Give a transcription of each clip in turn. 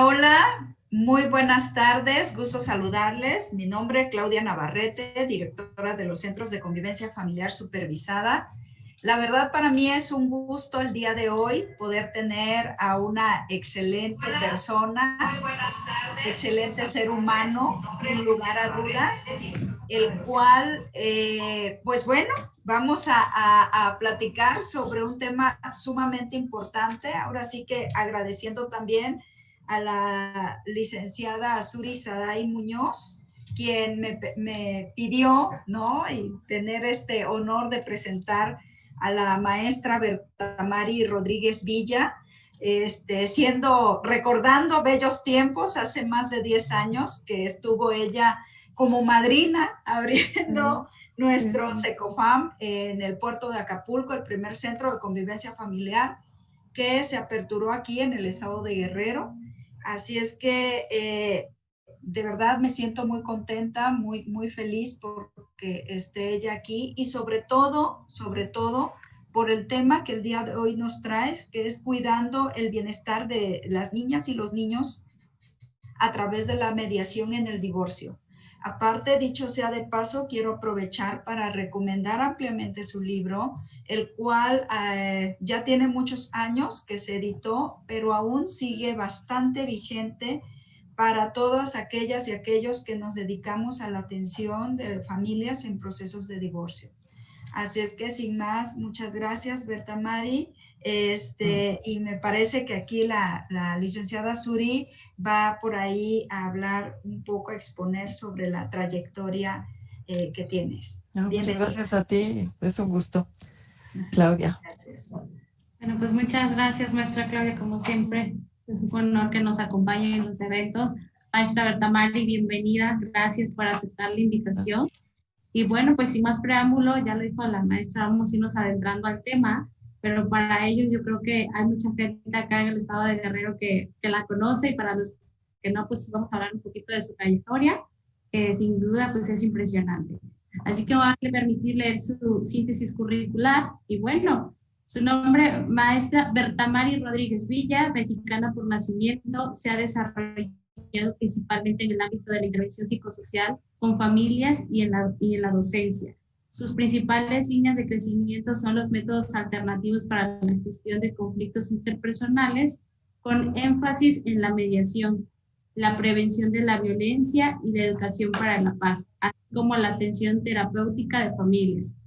Hola, muy buenas tardes, gusto saludarles. Mi nombre es Claudia Navarrete, directora de los Centros de Convivencia Familiar Supervisada. La verdad para mí es un gusto el día de hoy poder tener a una excelente persona, excelente ser humano, sin lugar a dudas, el cual, pues bueno, vamos a platicar sobre un tema sumamente importante. Ahora sí que agradeciendo también a la licenciada Suri Saday Muñoz, quien me pidió, ¿no? Y tener este honor de presentar a la maestra Bertamari Rodríguez Villa, recordando bellos tiempos, hace más de 10 años que estuvo ella como madrina abriendo nuestro SECOFAM en el puerto de Acapulco, el primer centro de convivencia familiar que se aperturó aquí en el estado de Guerrero. Así es que de verdad me siento muy contenta, muy feliz porque esté ella aquí y sobre todo, por el tema que el día de hoy nos trae, que es cuidando el bienestar de las niñas y los niños a través de la mediación en el divorcio. Aparte, dicho sea de paso, quiero aprovechar para recomendar ampliamente su libro, el cual ya tiene muchos años que se editó, pero aún sigue bastante vigente para todas aquellas y aquellos que nos dedicamos a la atención de familias en procesos de divorcio. Así es que sin más, muchas gracias, Berta Mari. Y me parece que aquí la licenciada Suri va por ahí a hablar un poco, a exponer sobre la trayectoria que tienes. No, muchas Bienvenida. gracias a ti, es un gusto, Claudia. Gracias. Bueno, pues muchas gracias, maestra Claudia, como siempre. Es un honor que nos acompañe en los eventos. Maestra Bertamari, bienvenida. Gracias por aceptar la invitación. Gracias. Y bueno, pues sin más preámbulo, ya lo dijo la maestra, vamos a irnos adentrando al tema, pero para ellos yo creo que hay mucha gente acá en el estado de Guerrero que la conoce y para los que no, pues vamos a hablar un poquito de su trayectoria, que sin duda pues es impresionante. Así que voy a permitir leer su síntesis curricular y bueno, su nombre, maestra Bertamari Rodríguez Villa, mexicana por nacimiento, se ha desarrollado principalmente en el ámbito de la intervención psicosocial con familias y en la docencia. Sus principales líneas de crecimiento son los métodos alternativos para la gestión de conflictos interpersonales, con énfasis en la mediación, la prevención de la violencia y la educación para la paz, así como la atención terapéutica de familias.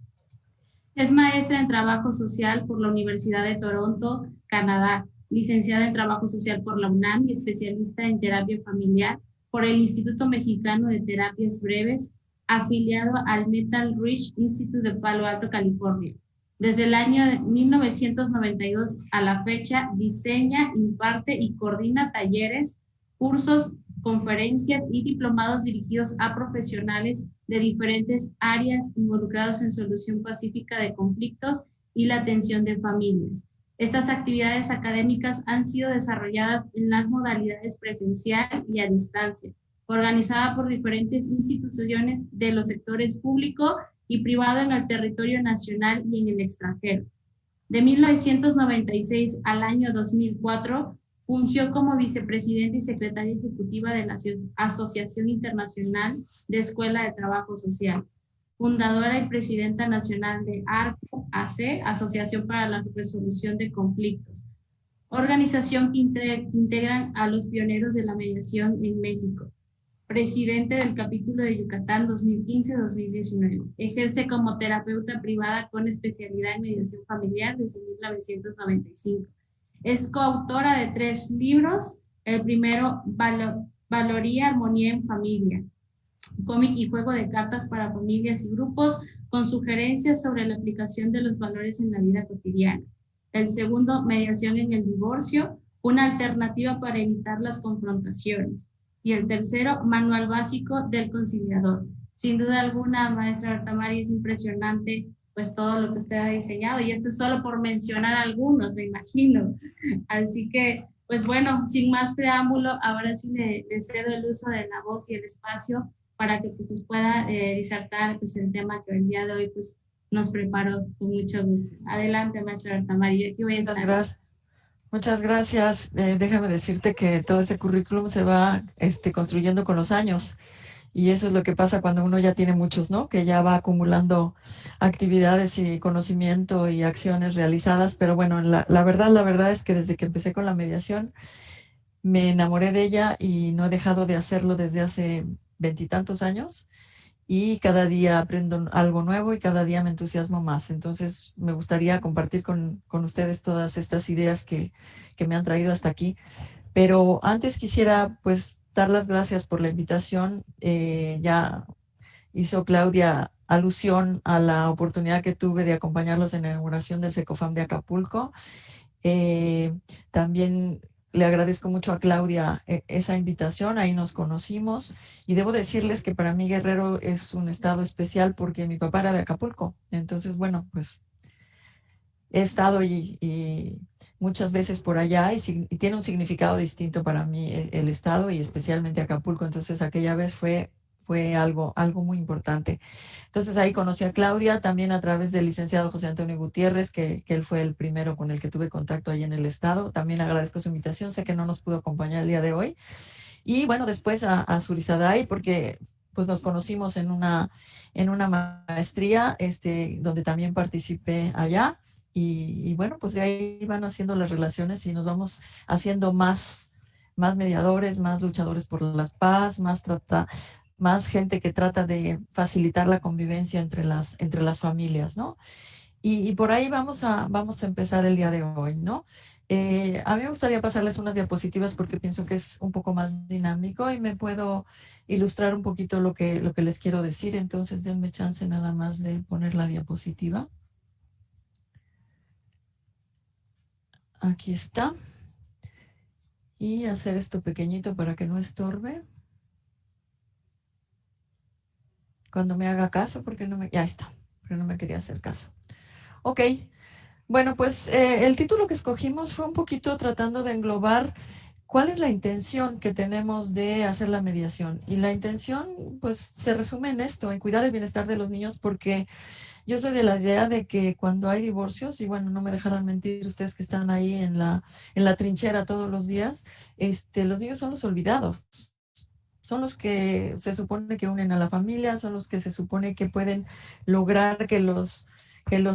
Es maestra en Trabajo Social por la Universidad de Toronto, Canadá, licenciada en Trabajo Social por la UNAM y especialista en terapia familiar por el Instituto Mexicano de Terapias Breves, afiliado al Metal Ridge Institute de Palo Alto, California. Desde el año 1992 a la fecha, diseña, imparte y coordina talleres, cursos, conferencias y diplomados dirigidos a profesionales de diferentes áreas involucrados en solución pacífica de conflictos y la atención de familias. Estas actividades académicas han sido desarrolladas en las modalidades presencial y a distancia, organizada por diferentes instituciones de los sectores público y privado en el territorio nacional y en el extranjero. De 1996 al año 2004, fungió como vicepresidenta y secretaria ejecutiva de la Asociación Internacional de Escuela de Trabajo Social, fundadora y presidenta nacional de ARCO-AC, Asociación para la Resolución de Conflictos, organización que integran a los pioneros de la mediación en México, presidente del capítulo de Yucatán 2015-2019. Ejerce como terapeuta privada con especialidad en mediación familiar desde 1995. Es coautora de 3 libros. El primero, Valoría, Armonía en Familia, cómic y juego de cartas para familias y grupos con sugerencias sobre la aplicación de los valores en la vida cotidiana. El segundo, Mediación en el divorcio, una alternativa para evitar las confrontaciones. Y el tercero, Manual básico del conciliador. Sin duda alguna, maestra Bertamari, es impresionante pues todo lo que usted ha diseñado, y esto es solo por mencionar algunos, me imagino. Así que, pues bueno, sin más preámbulo, ahora sí le cedo el uso de la voz y el espacio para que pues nos pueda disertar pues el tema que el día de hoy pues nos preparó con mucho gusto. Adelante, maestra Bertamari, yo aquí voy a estar. Muchas gracias. Muchas gracias. Déjame decirte que todo ese currículum se va construyendo con los años. Y eso es lo que pasa cuando uno ya tiene muchos, ¿no? Que ya va acumulando actividades y conocimiento y acciones realizadas. Pero bueno, la verdad es que desde que empecé con la mediación, me enamoré de ella y no he dejado de hacerlo desde hace veintitantos años. Y cada día aprendo algo nuevo y cada día me entusiasmo más. Entonces, me gustaría compartir con ustedes todas estas ideas que me han traído hasta aquí. Pero antes quisiera pues dar las gracias por la invitación. Ya hizo Claudia alusión a la oportunidad que tuve de acompañarlos en la inauguración del Secofam de Acapulco. Eh, También le agradezco mucho a Claudia esa invitación, ahí nos conocimos y debo decirles que para mí Guerrero es un estado especial porque mi papá era de Acapulco. Entonces, bueno, pues he estado y muchas veces por allá y tiene un significado distinto para mí el estado y especialmente Acapulco. Entonces aquella vez fue algo muy importante. Entonces ahí conocí a Claudia también a través del licenciado José Antonio Gutiérrez, que él fue el primero con el que tuve contacto ahí en el estado. También agradezco su invitación, sé que no nos pudo acompañar el día de hoy. Y bueno, después a Surizaday porque pues nos conocimos en una maestría donde también participé allá. Y bueno, pues de ahí van haciendo las relaciones y nos vamos haciendo más mediadores, más luchadores por la paz, más gente que trata de facilitar la convivencia entre las familias, ¿no? Y por ahí vamos a empezar el día de hoy, ¿no? A mí me gustaría pasarles unas diapositivas porque pienso que es un poco más dinámico y me puedo ilustrar un poquito lo que les quiero decir. Entonces, denme chance nada más de poner la diapositiva. Aquí está. Y hacer esto pequeñito para que no estorbe. Cuando me haga caso, porque no me... Ya está, pero no me quería hacer caso. Ok, bueno, pues el título que escogimos fue un poquito tratando de englobar cuál es la intención que tenemos de hacer la mediación. Y la intención, pues, se resume en esto, en cuidar el bienestar de los niños, porque yo soy de la idea de que cuando hay divorcios, y bueno, no me dejarán mentir ustedes que están ahí en la trinchera todos los días, los niños son los olvidados. Son los que se supone que unen a la familia, son los que se supone que pueden lograr que los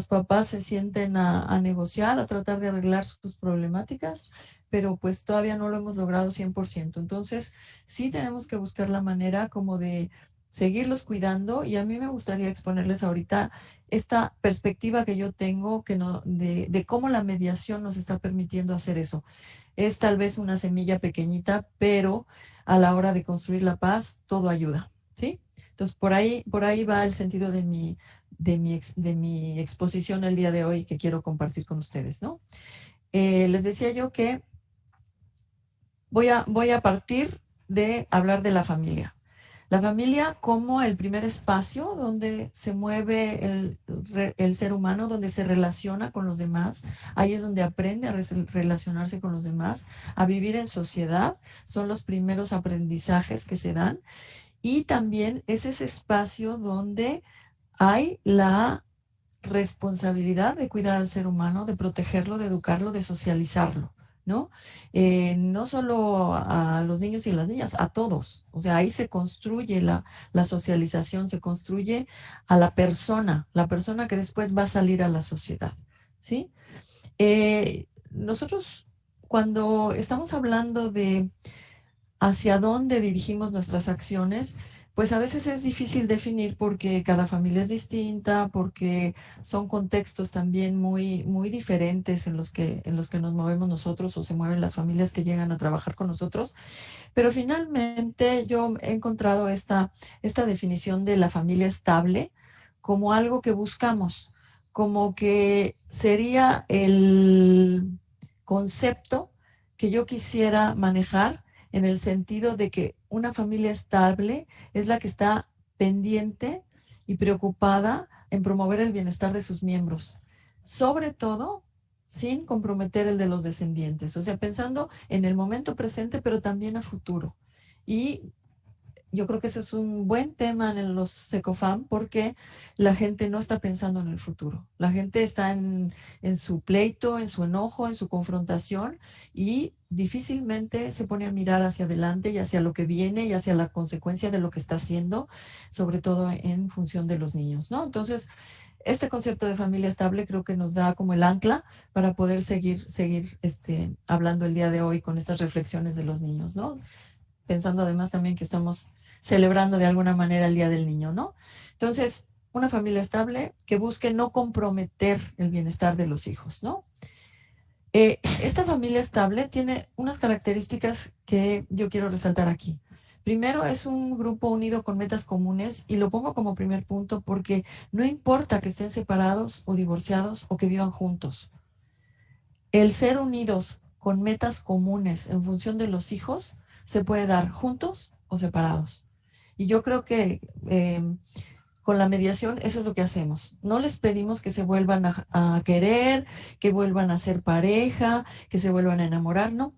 papás se sienten a negociar, a tratar de arreglar sus problemáticas, pero pues todavía no lo hemos logrado 100%. Entonces, sí tenemos que buscar la manera como de seguirlos cuidando y a mí me gustaría exponerles ahorita esta perspectiva que yo tengo que no, de cómo la mediación nos está permitiendo hacer eso. Es tal vez una semilla pequeñita, pero a la hora de construir la paz, todo ayuda, ¿sí? Entonces, por ahí va el sentido de mi exposición el día de hoy que quiero compartir con ustedes, ¿no? Les decía yo que voy a partir de hablar de la familia. La familia como el primer espacio donde se mueve el ser humano, donde se relaciona con los demás. Ahí es donde aprende a relacionarse con los demás, a vivir en sociedad. Son los primeros aprendizajes que se dan. Y también es ese espacio donde hay la responsabilidad de cuidar al ser humano, de protegerlo, de educarlo, de socializarlo, ¿no? No solo a los niños y las niñas, a todos. O sea, ahí se construye la socialización, se construye a la persona que después va a salir a la sociedad, ¿sí? Nosotros, cuando estamos hablando de hacia dónde dirigimos nuestras acciones, pues a veces es difícil definir porque cada familia es distinta, porque son contextos también muy diferentes en los que nos movemos nosotros o se mueven las familias que llegan a trabajar con nosotros. Pero finalmente yo he encontrado esta definición de la familia estable como algo que buscamos, como que sería el concepto que yo quisiera manejar en el sentido de que una familia estable es la que está pendiente y preocupada en promover el bienestar de sus miembros, sobre todo sin comprometer el de los descendientes, o sea, pensando en el momento presente, pero también a futuro. Y yo creo que eso es un buen tema en los Secofam porque la gente no está pensando en el futuro. La gente está en su pleito, en su enojo, en su confrontación y difícilmente se pone a mirar hacia adelante y hacia lo que viene y hacia la consecuencia de lo que está haciendo, sobre todo en función de los niños, ¿no? Entonces, este concepto de familia estable creo que nos da como el ancla para poder seguir hablando el día de hoy con estas reflexiones de los niños, ¿no? Pensando además también que estamos celebrando de alguna manera el Día del Niño, ¿no? Entonces, una familia estable que busque no comprometer el bienestar de los hijos, ¿no? Esta familia estable tiene unas características que yo quiero resaltar aquí. Primero, es un grupo unido con metas comunes y lo pongo como primer punto porque no importa que estén separados o divorciados o que vivan juntos. El ser unidos con metas comunes en función de los hijos se puede dar juntos o separados. Y yo creo que con la mediación eso es lo que hacemos. No les pedimos que se vuelvan a querer, que vuelvan a ser pareja, que se vuelvan a enamorar, no.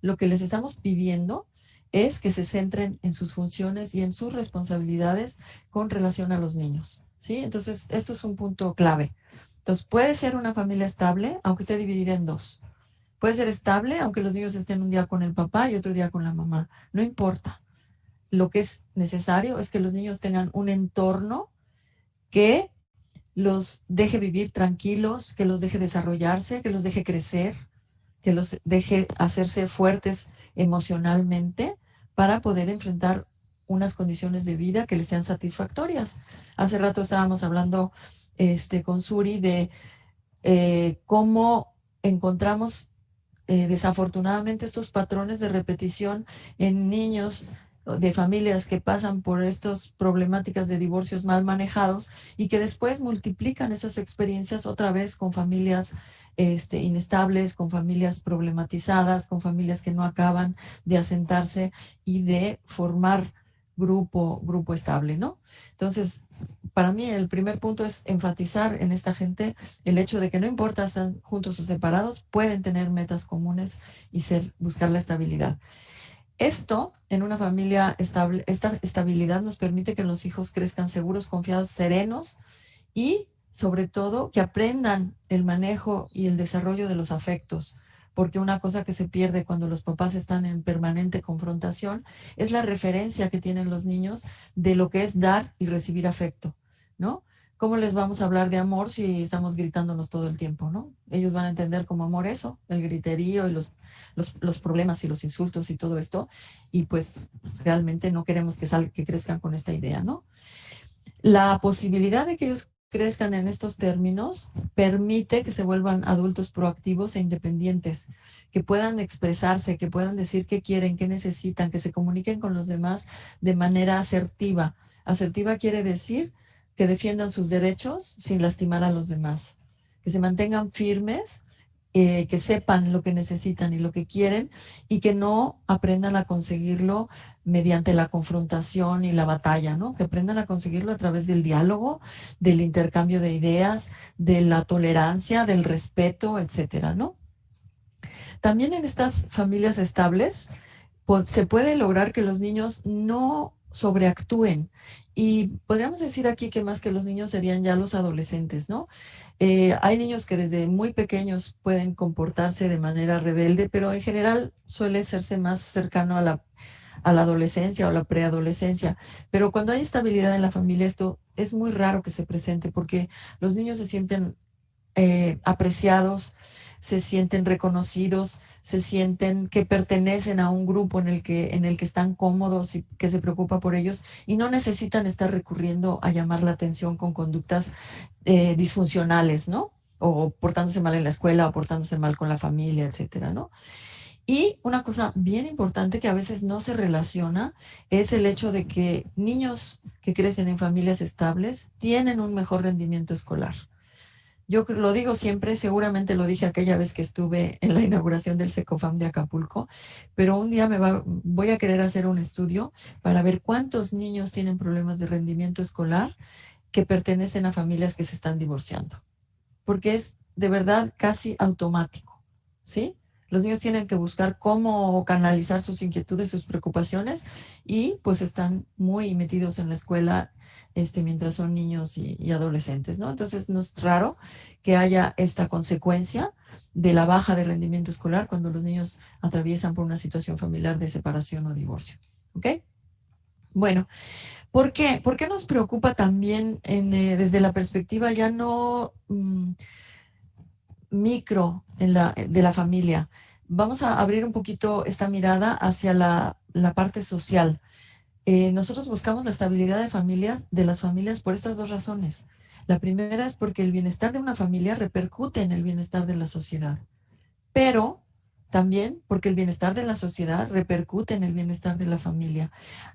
Lo que les estamos pidiendo es que se centren en sus funciones y en sus responsabilidades con relación a los niños, ¿sí? Entonces, esto es un punto clave. Entonces, puede ser una familia estable, aunque esté dividida en dos. Puede ser estable, aunque los niños estén un día con el papá y otro día con la mamá. No importa. Lo que es necesario es que los niños tengan un entorno que los deje vivir tranquilos, que los deje desarrollarse, que los deje crecer, que los deje hacerse fuertes emocionalmente para poder enfrentar unas condiciones de vida que les sean satisfactorias. Hace rato estábamos hablando con Suri de cómo encontramos desafortunadamente estos patrones de repetición en niños de familias que pasan por estas problemáticas de divorcios mal manejados y que después multiplican esas experiencias otra vez con familias inestables, con familias problematizadas, con familias que no acaban de asentarse y de formar grupo estable, ¿no? Entonces, para mí el primer punto es enfatizar en esta gente el hecho de que no importa si están juntos o separados, pueden tener metas comunes y buscar la estabilidad. Esto en una familia estable, esta estabilidad nos permite que los hijos crezcan seguros, confiados, serenos y sobre todo que aprendan el manejo y el desarrollo de los afectos, porque una cosa que se pierde cuando los papás están en permanente confrontación es la referencia que tienen los niños de lo que es dar y recibir afecto, ¿no? ¿Cómo les vamos a hablar de amor si estamos gritándonos todo el tiempo, ¿no? Ellos van a entender como amor eso, el griterío y los problemas y los insultos y todo esto, y pues realmente no queremos que crezcan con esta idea, ¿no? La posibilidad de que ellos crezcan en estos términos permite que se vuelvan adultos proactivos e independientes, que puedan expresarse, que puedan decir qué quieren, qué necesitan, que se comuniquen con los demás de manera asertiva. Asertiva quiere decir que defiendan sus derechos sin lastimar a los demás, que se mantengan firmes, que sepan lo que necesitan y lo que quieren y que no aprendan a conseguirlo mediante la confrontación y la batalla, ¿no? Que aprendan a conseguirlo a través del diálogo, del intercambio de ideas, de la tolerancia, del respeto, etcétera, ¿no? También en estas familias estables se puede lograr que los niños no sobreactúen. Y podríamos decir aquí que más que los niños serían ya los adolescentes, ¿no? Hay niños que desde muy pequeños pueden comportarse de manera rebelde, pero en general suele serse más cercano a la adolescencia o la preadolescencia. Pero cuando hay estabilidad en la familia, esto es muy raro que se presente porque los niños se sienten apreciados, se sienten reconocidos, se sienten que pertenecen a un grupo en el que están cómodos y que se preocupa por ellos y no necesitan estar recurriendo a llamar la atención con conductas disfuncionales, ¿no? O portándose mal en la escuela o portándose mal con la familia, etcétera, ¿no? Y una cosa bien importante que a veces no se relaciona es el hecho de que niños que crecen en familias estables tienen un mejor rendimiento escolar. Yo lo digo siempre, seguramente lo dije aquella vez que estuve en la inauguración del Secofam de Acapulco, pero un día voy a querer hacer un estudio para ver cuántos niños tienen problemas de rendimiento escolar que pertenecen a familias que se están divorciando, porque es de verdad casi automático, ¿sí? Los niños tienen que buscar cómo canalizar sus inquietudes, sus preocupaciones y pues están muy metidos en la escuela mientras son niños y adolescentes, ¿no? Entonces no es raro que haya esta consecuencia de la baja de rendimiento escolar cuando los niños atraviesan por una situación familiar de separación o divorcio, ¿ok? Bueno, ¿por qué? ¿Por qué nos preocupa también desde la perspectiva ya no micro de la familia? Vamos a abrir un poquito esta mirada hacia la parte social. Nosotros buscamos la estabilidad de las familias por estas dos razones. La primera es porque el bienestar de una familia repercute en el bienestar de la sociedad, pero también porque el bienestar de la sociedad repercute en el bienestar de la familia.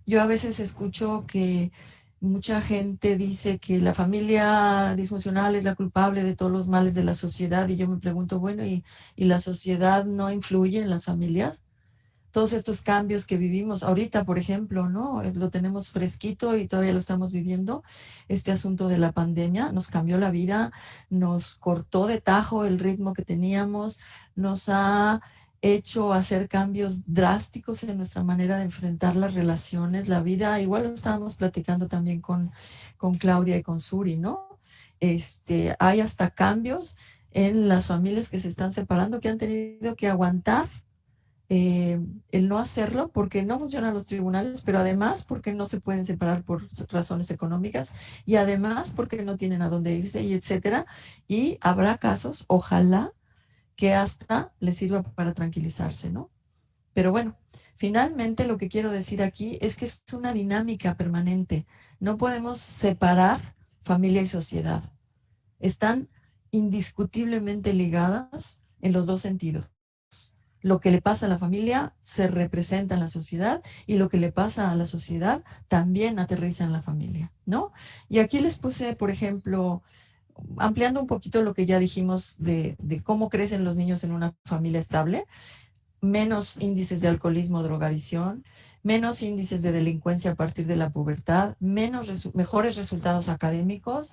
Yo a veces escucho que mucha gente dice que la familia disfuncional es la culpable de todos los males de la sociedad y yo me pregunto, bueno, ¿y la sociedad no influye en las familias? Todos estos cambios que vivimos ahorita, por ejemplo, ¿no? Lo tenemos fresquito y todavía lo estamos viviendo. Este asunto de la pandemia nos cambió la vida, nos cortó de tajo el ritmo que teníamos, nos ha hecho hacer cambios drásticos en nuestra manera de enfrentar las relaciones, la vida. Igual lo estábamos platicando también con Claudia y con Suri, ¿no? Hay hasta cambios en las familias que se están separando, que han tenido que aguantar el no hacerlo porque no funcionan los tribunales, pero además porque no se pueden separar por razones económicas y además porque no tienen a dónde irse y etcétera. Y habrá casos, ojalá, que hasta les sirva para tranquilizarse, ¿no? Pero bueno, finalmente lo que quiero decir aquí es que es una dinámica permanente. No podemos separar familia y sociedad. Están indiscutiblemente ligadas en los dos sentidos. Lo que le pasa a la familia se representa en la sociedad y lo que le pasa a la sociedad también aterriza en la familia, ¿no? Y aquí les puse, por ejemplo, ampliando un poquito lo que ya dijimos de cómo crecen los niños en una familia estable, menos índices de alcoholismo, drogadicción, menos índices de delincuencia a partir de la pubertad, mejores resultados académicos,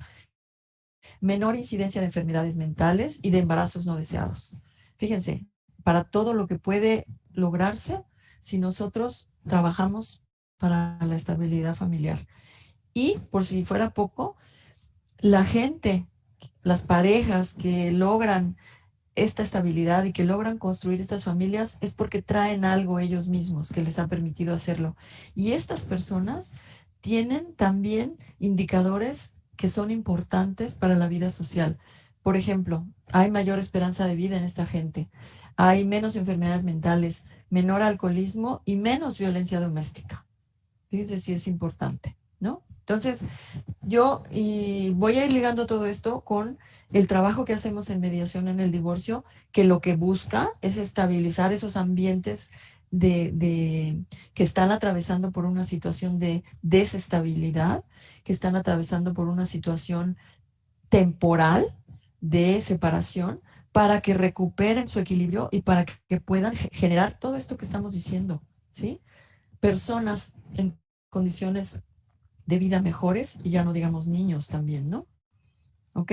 menor incidencia de enfermedades mentales y de embarazos no deseados. Fíjense, para todo lo que puede lograrse si nosotros trabajamos para la estabilidad familiar. Y por si fuera poco, la gente, las parejas que logran esta estabilidad y que logran construir estas familias es porque traen algo ellos mismos que les ha permitido hacerlo. Y estas personas tienen también indicadores que son importantes para la vida social. Por ejemplo, hay mayor esperanza de vida en esta gente, hay menos enfermedades mentales, menor alcoholismo y menos violencia doméstica. Fíjense si es importante, ¿no? Entonces, yo voy a ir ligando todo esto con el trabajo que hacemos en mediación en el divorcio, que lo que busca es estabilizar esos ambientes que están atravesando por una situación de desestabilidad, que están atravesando por una situación temporal de separación, para que recuperen su equilibrio y para que puedan generar todo esto que estamos diciendo, ¿sí? Personas en condiciones de vida mejores y ya no digamos niños también, ¿no? ¿Ok?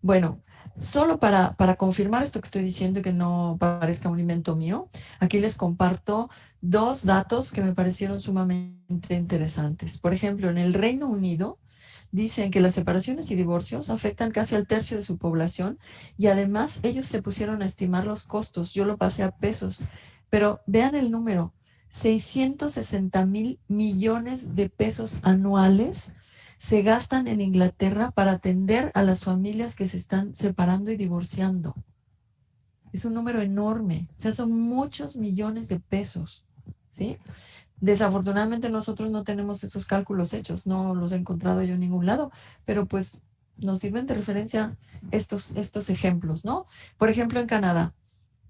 Bueno, solo para confirmar esto que estoy diciendo y que no parezca un invento mío, aquí les comparto dos datos que me parecieron sumamente interesantes. Por ejemplo, en el Reino Unido dicen que las separaciones y divorcios afectan casi al tercio de su población y además ellos se pusieron a estimar los costos. Yo lo pasé a pesos, pero vean el número, 660 millones de pesos anuales se gastan en Inglaterra para atender a las familias que se están separando y divorciando. Es un número enorme, o sea, son muchos millones de pesos, ¿sí? Desafortunadamente nosotros no tenemos esos cálculos hechos, no los he encontrado yo en ningún lado, pero pues nos sirven de referencia estos ejemplos, ¿no? Por ejemplo, en Canadá,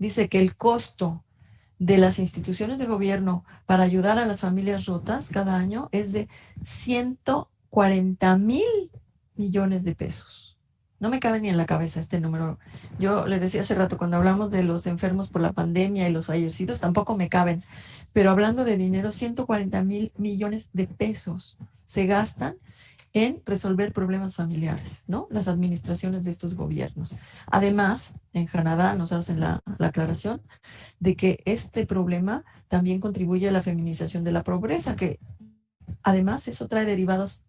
dice que el costo de las instituciones de gobierno para ayudar a las familias rotas cada año es de 140,000 millones de pesos. No me cabe ni en la cabeza este número. Yo les decía hace rato, cuando hablamos de los enfermos por la pandemia y los fallecidos, tampoco me caben. Pero hablando de dinero, 140,000 millones de pesos se gastan en resolver problemas familiares, ¿no? Las administraciones de estos gobiernos. Además, en Canadá nos hacen la aclaración de que este problema también contribuye a la feminización de la pobreza, que además eso trae derivados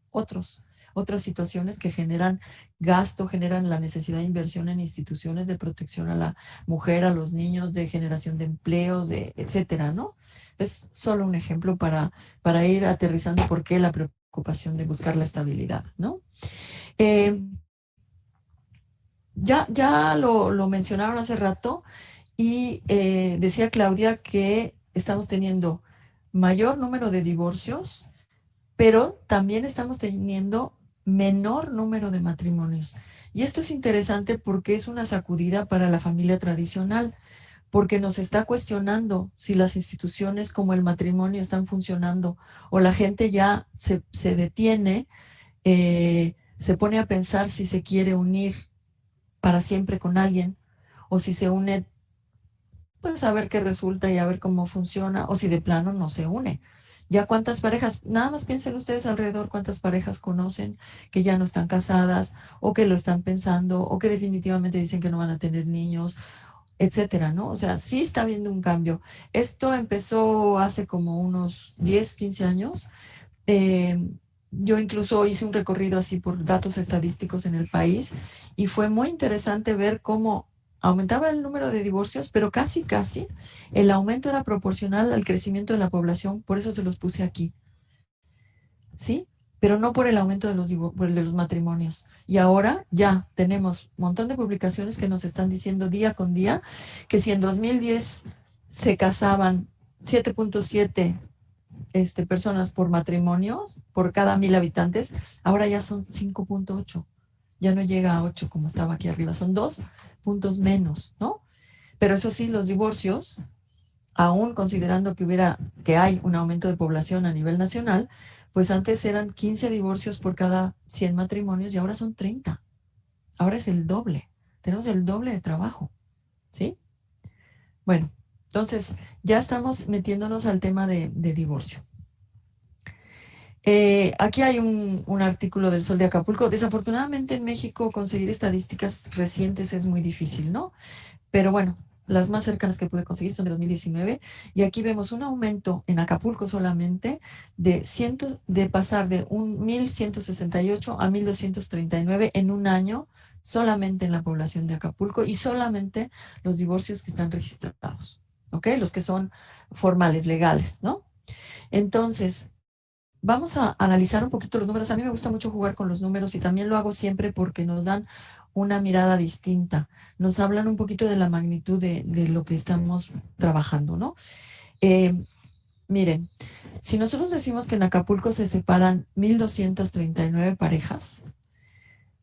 otras situaciones que generan gasto, generan la necesidad de inversión en instituciones de protección a la mujer, a los niños, de generación de empleos, de etcétera, ¿no? Es solo un ejemplo para ir aterrizando por qué la preocupación de buscar la estabilidad, ¿no? Ya lo mencionaron hace rato y decía Claudia que estamos teniendo mayor número de divorcios, pero también estamos teniendo menor número de matrimonios. Y esto es interesante porque es una sacudida para la familia tradicional, porque nos está cuestionando si las instituciones como el matrimonio están funcionando o la gente ya se detiene, se pone a pensar si se quiere unir para siempre con alguien o si se une, pues a ver qué resulta y a ver cómo funciona, o si de plano no se une. Ya cuántas parejas, nada más piensen ustedes alrededor cuántas parejas conocen que ya no están casadas o que lo están pensando o que definitivamente dicen que no van a tener niños, etcétera, ¿no? O sea, sí está habiendo un cambio. Esto empezó hace como unos 10, 15 años. Eh, yo incluso hice un recorrido así por datos estadísticos en el país y fue muy interesante ver cómo aumentaba el número de divorcios, pero casi el aumento era proporcional al crecimiento de la población, por eso se los puse aquí, ¿sí? Pero no por el aumento de por el de los matrimonios. Y ahora ya tenemos un montón de publicaciones que nos están diciendo día con día que si en 2010 se casaban 7.7 personas por matrimonios, por cada 1,000 habitantes, ahora ya son 5.8, ya no llega a 8 como estaba aquí arriba, son 2 puntos menos, ¿no? Pero eso sí, los divorcios, aún considerando que hay un aumento de población a nivel nacional, pues antes eran 15 divorcios por cada 100 matrimonios y ahora son 30. Ahora es el doble, tenemos el doble de trabajo, ¿sí? Bueno, entonces ya estamos metiéndonos al tema de divorcio. Aquí hay un artículo del Sol de Acapulco. Desafortunadamente en México conseguir estadísticas recientes es muy difícil, ¿no? Pero bueno, las más cercanas que pude conseguir son de 2019 y aquí vemos un aumento en Acapulco solamente de pasar de 1,168 a 1,239 en un año solamente en la población de Acapulco y solamente los divorcios que están registrados, ¿ok? Los que son formales, legales, ¿no? Entonces, vamos a analizar un poquito los números. A mí me gusta mucho jugar con los números y también lo hago siempre porque nos dan una mirada distinta. Nos hablan un poquito de la magnitud de lo que estamos trabajando, ¿no? Miren, si nosotros decimos que en Acapulco se separan 1,239 parejas,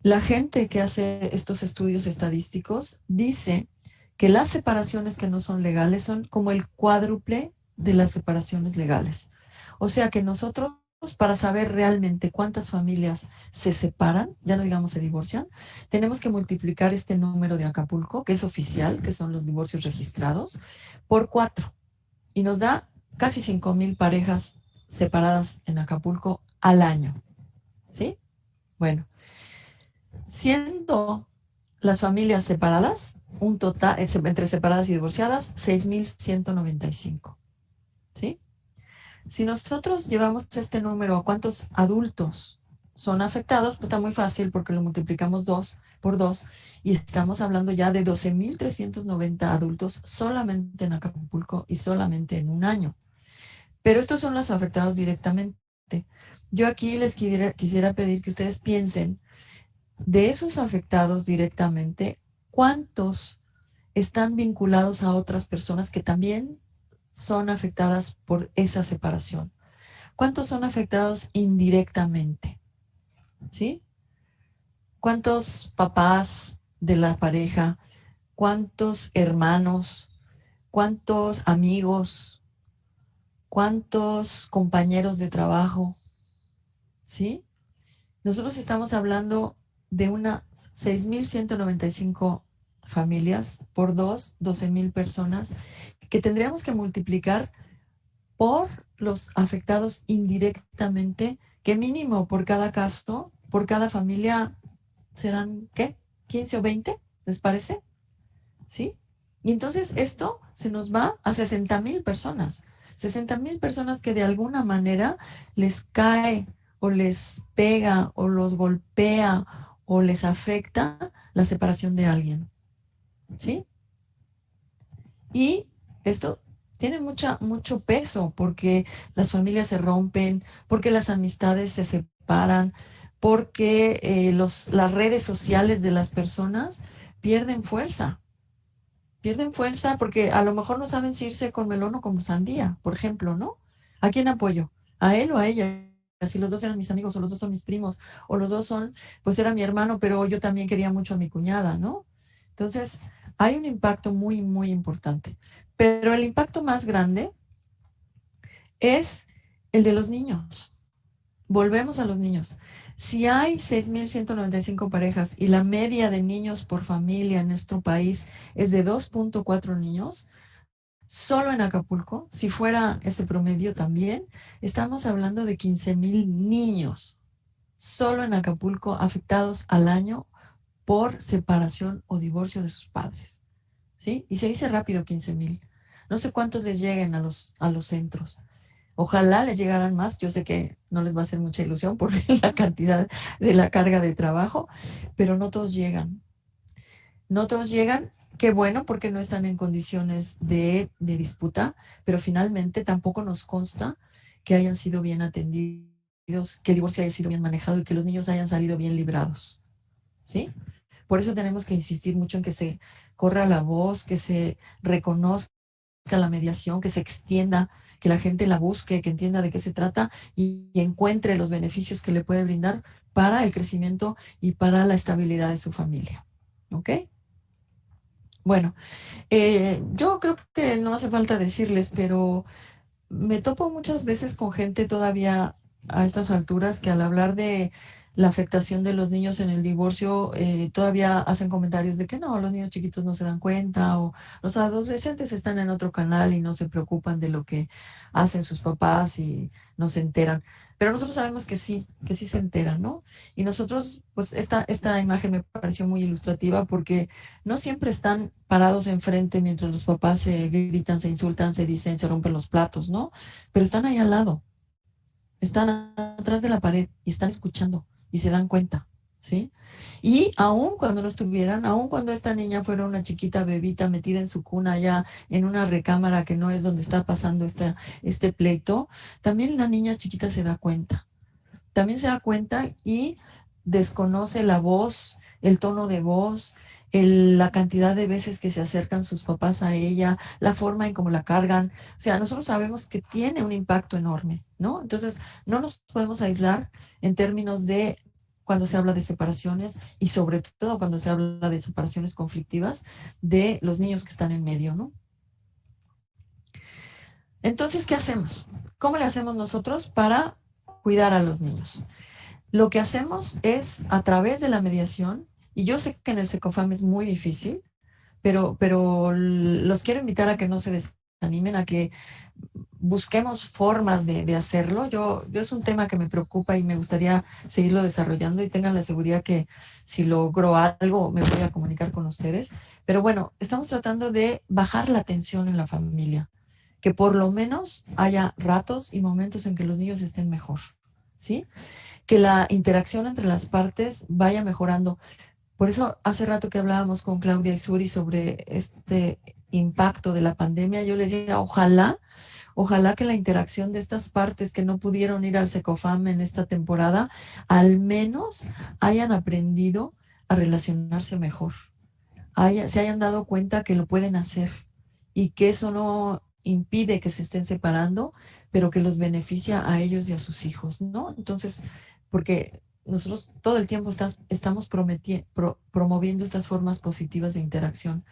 la gente que hace estos estudios estadísticos dice que las separaciones que no son legales son como el cuádruple de las separaciones legales. O sea que nosotros, para saber realmente cuántas familias se separan, ya no digamos se divorcian, tenemos que multiplicar este número de Acapulco, que es oficial, que son los divorcios registrados, por 4. Y nos da casi 5,000 parejas separadas en Acapulco al año. ¿Sí? Bueno, siendo las familias separadas, un total, entre separadas y divorciadas, 6,195. ¿Sí? Si nosotros llevamos este número a cuántos adultos son afectados, pues está muy fácil porque lo multiplicamos por 2 y estamos hablando ya de 12,390 adultos solamente en Acapulco y solamente en un año. Pero estos son los afectados directamente. Yo aquí les quisiera pedir que ustedes piensen de esos afectados directamente, ¿cuántos están vinculados a otras personas que también son afectadas por esa separación? ¿Cuántos son afectados indirectamente? ¿Sí? ¿Cuántos papás de la pareja? ¿Cuántos hermanos? ¿Cuántos amigos? ¿Cuántos compañeros de trabajo? ¿Sí? Nosotros estamos hablando de unas 6,195 familias por 12,000 personas que tendríamos que multiplicar por los afectados indirectamente, que mínimo por cada caso, por cada familia, serán, ¿qué? ¿15 o 20? ¿Les parece? ¿Sí? Y entonces esto se nos va a 60,000 personas. 60,000 personas que de alguna manera les cae o les pega o los golpea o les afecta la separación de alguien. ¿Sí? Y esto tiene mucho peso porque las familias se rompen, porque las amistades se separan, porque las redes sociales de las personas pierden fuerza. Pierden fuerza porque a lo mejor no saben si irse con melón o con sandía, por ejemplo, ¿no? ¿A quién apoyo? ¿A él o a ella? Si los dos eran mis amigos o los dos son mis primos o los dos son, pues era mi hermano, pero yo también quería mucho a mi cuñada, ¿no? Entonces, hay un impacto muy, muy importante. Pero el impacto más grande es el de los niños. Volvemos a los niños. Si hay 6,195 parejas y la media de niños por familia en nuestro país es de 2,4 niños, solo en Acapulco, si fuera ese promedio también, estamos hablando de 15,000 niños, solo en Acapulco afectados al año por separación o divorcio de sus padres. ¿Sí? Y se dice rápido 15,000. No sé cuántos les lleguen a los centros. Ojalá les llegaran más. Yo sé que no les va a hacer mucha ilusión por la cantidad de la carga de trabajo, pero no todos llegan. No todos llegan. Qué bueno, porque no están en condiciones de disputa, pero finalmente tampoco nos consta que hayan sido bien atendidos, que el divorcio haya sido bien manejado y que los niños hayan salido bien librados. ¿Sí? Por eso tenemos que insistir mucho en que se corra la voz, que se reconozca la mediación, que se extienda, que la gente la busque, que entienda de qué se trata y encuentre los beneficios que le puede brindar para el crecimiento y para la estabilidad de su familia. ¿Ok? Bueno, yo creo que no hace falta decirles, pero me topo muchas veces con gente todavía a estas alturas que al hablar de la afectación de los niños en el divorcio, todavía hacen comentarios de que no, los niños chiquitos no se dan cuenta o los adolescentes están en otro canal y no se preocupan de lo que hacen sus papás y no se enteran. Pero nosotros sabemos que sí se enteran, ¿no? Y nosotros, pues esta imagen me pareció muy ilustrativa porque no siempre están parados enfrente mientras los papás se gritan, se insultan, se dicen, se rompen los platos, ¿no? Pero están ahí al lado, están atrás de la pared y están escuchando y se dan cuenta, ¿sí? Y aun cuando no estuvieran, aun cuando esta niña fuera una chiquita bebita metida en su cuna allá en una recámara que no es donde está pasando este pleito, también la niña chiquita se da cuenta. También se da cuenta y desconoce la voz, el tono de voz, la cantidad de veces que se acercan sus papás a ella, la forma en cómo la cargan. O sea, nosotros sabemos que tiene un impacto enorme, ¿no? Entonces, no nos podemos aislar en términos de cuando se habla de separaciones y sobre todo cuando se habla de separaciones conflictivas de los niños que están en medio, ¿no? Entonces, ¿qué hacemos? ¿Cómo le hacemos nosotros para cuidar a los niños? Lo que hacemos es a través de la mediación, y yo sé que en el SECOFAM es muy difícil, pero los quiero invitar a que no se desanimen, a que busquemos formas de hacerlo. Yo es un tema que me preocupa y me gustaría seguirlo desarrollando y tengan la seguridad que si logro algo me voy a comunicar con ustedes. Pero bueno, estamos tratando de bajar la tensión en la familia, que por lo menos haya ratos y momentos en que los niños estén mejor, ¿sí? Que la interacción entre las partes vaya mejorando. Por eso hace rato que hablábamos con Claudia y Suri sobre este impacto de la pandemia, yo les decía, ojalá que la interacción de estas partes que no pudieron ir al SECOFAM en esta temporada, al menos hayan aprendido a relacionarse mejor, se hayan dado cuenta que lo pueden hacer y que eso no impide que se estén separando, pero que los beneficia a ellos y a sus hijos, ¿no? Entonces, porque nosotros todo el tiempo estamos promoviendo estas formas positivas de interacción.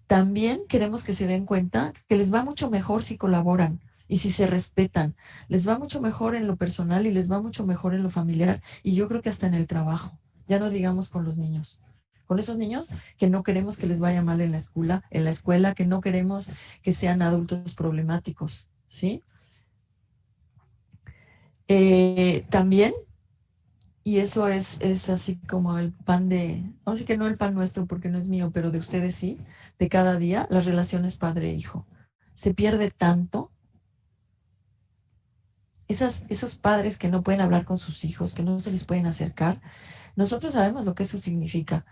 También queremos que se den cuenta que les va mucho mejor si colaboran y si se respetan. Les va mucho mejor en lo personal y les va mucho mejor en lo familiar y yo creo que hasta en el trabajo. Ya no digamos con los niños. Con esos niños que no queremos que les vaya mal en la escuela, que no queremos que sean adultos problemáticos, ¿sí? También, y eso es así como el pan de, ahora sí que no el pan nuestro porque no es mío, pero de ustedes sí, de cada día, las relaciones padre-hijo. Se pierde tanto. Esos padres que no pueden hablar con sus hijos, que no se les pueden acercar, nosotros sabemos lo que eso significa.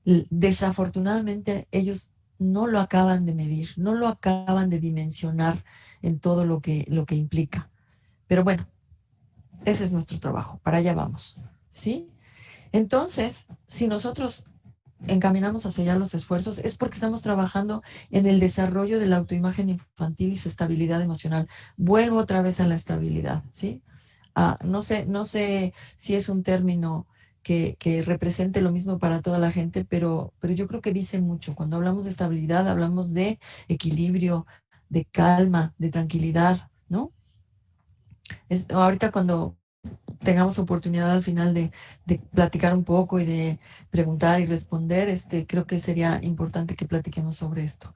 Desafortunadamente ellos no lo acaban de medir, no lo acaban de dimensionar en todo lo que implica. Pero bueno, ese es nuestro trabajo, para allá vamos, ¿sí? Entonces, si nosotros encaminamos hacia allá los esfuerzos, es porque estamos trabajando en el desarrollo de la autoimagen infantil y su estabilidad emocional. Vuelvo otra vez a la estabilidad, ¿sí? No sé si es un término que represente lo mismo para toda la gente, pero yo creo que dice mucho. Cuando hablamos de estabilidad, hablamos de equilibrio, de calma, de tranquilidad, ¿no? Ahorita cuando tengamos oportunidad al final de platicar un poco y de preguntar y responder, creo que sería importante que platiquemos sobre esto.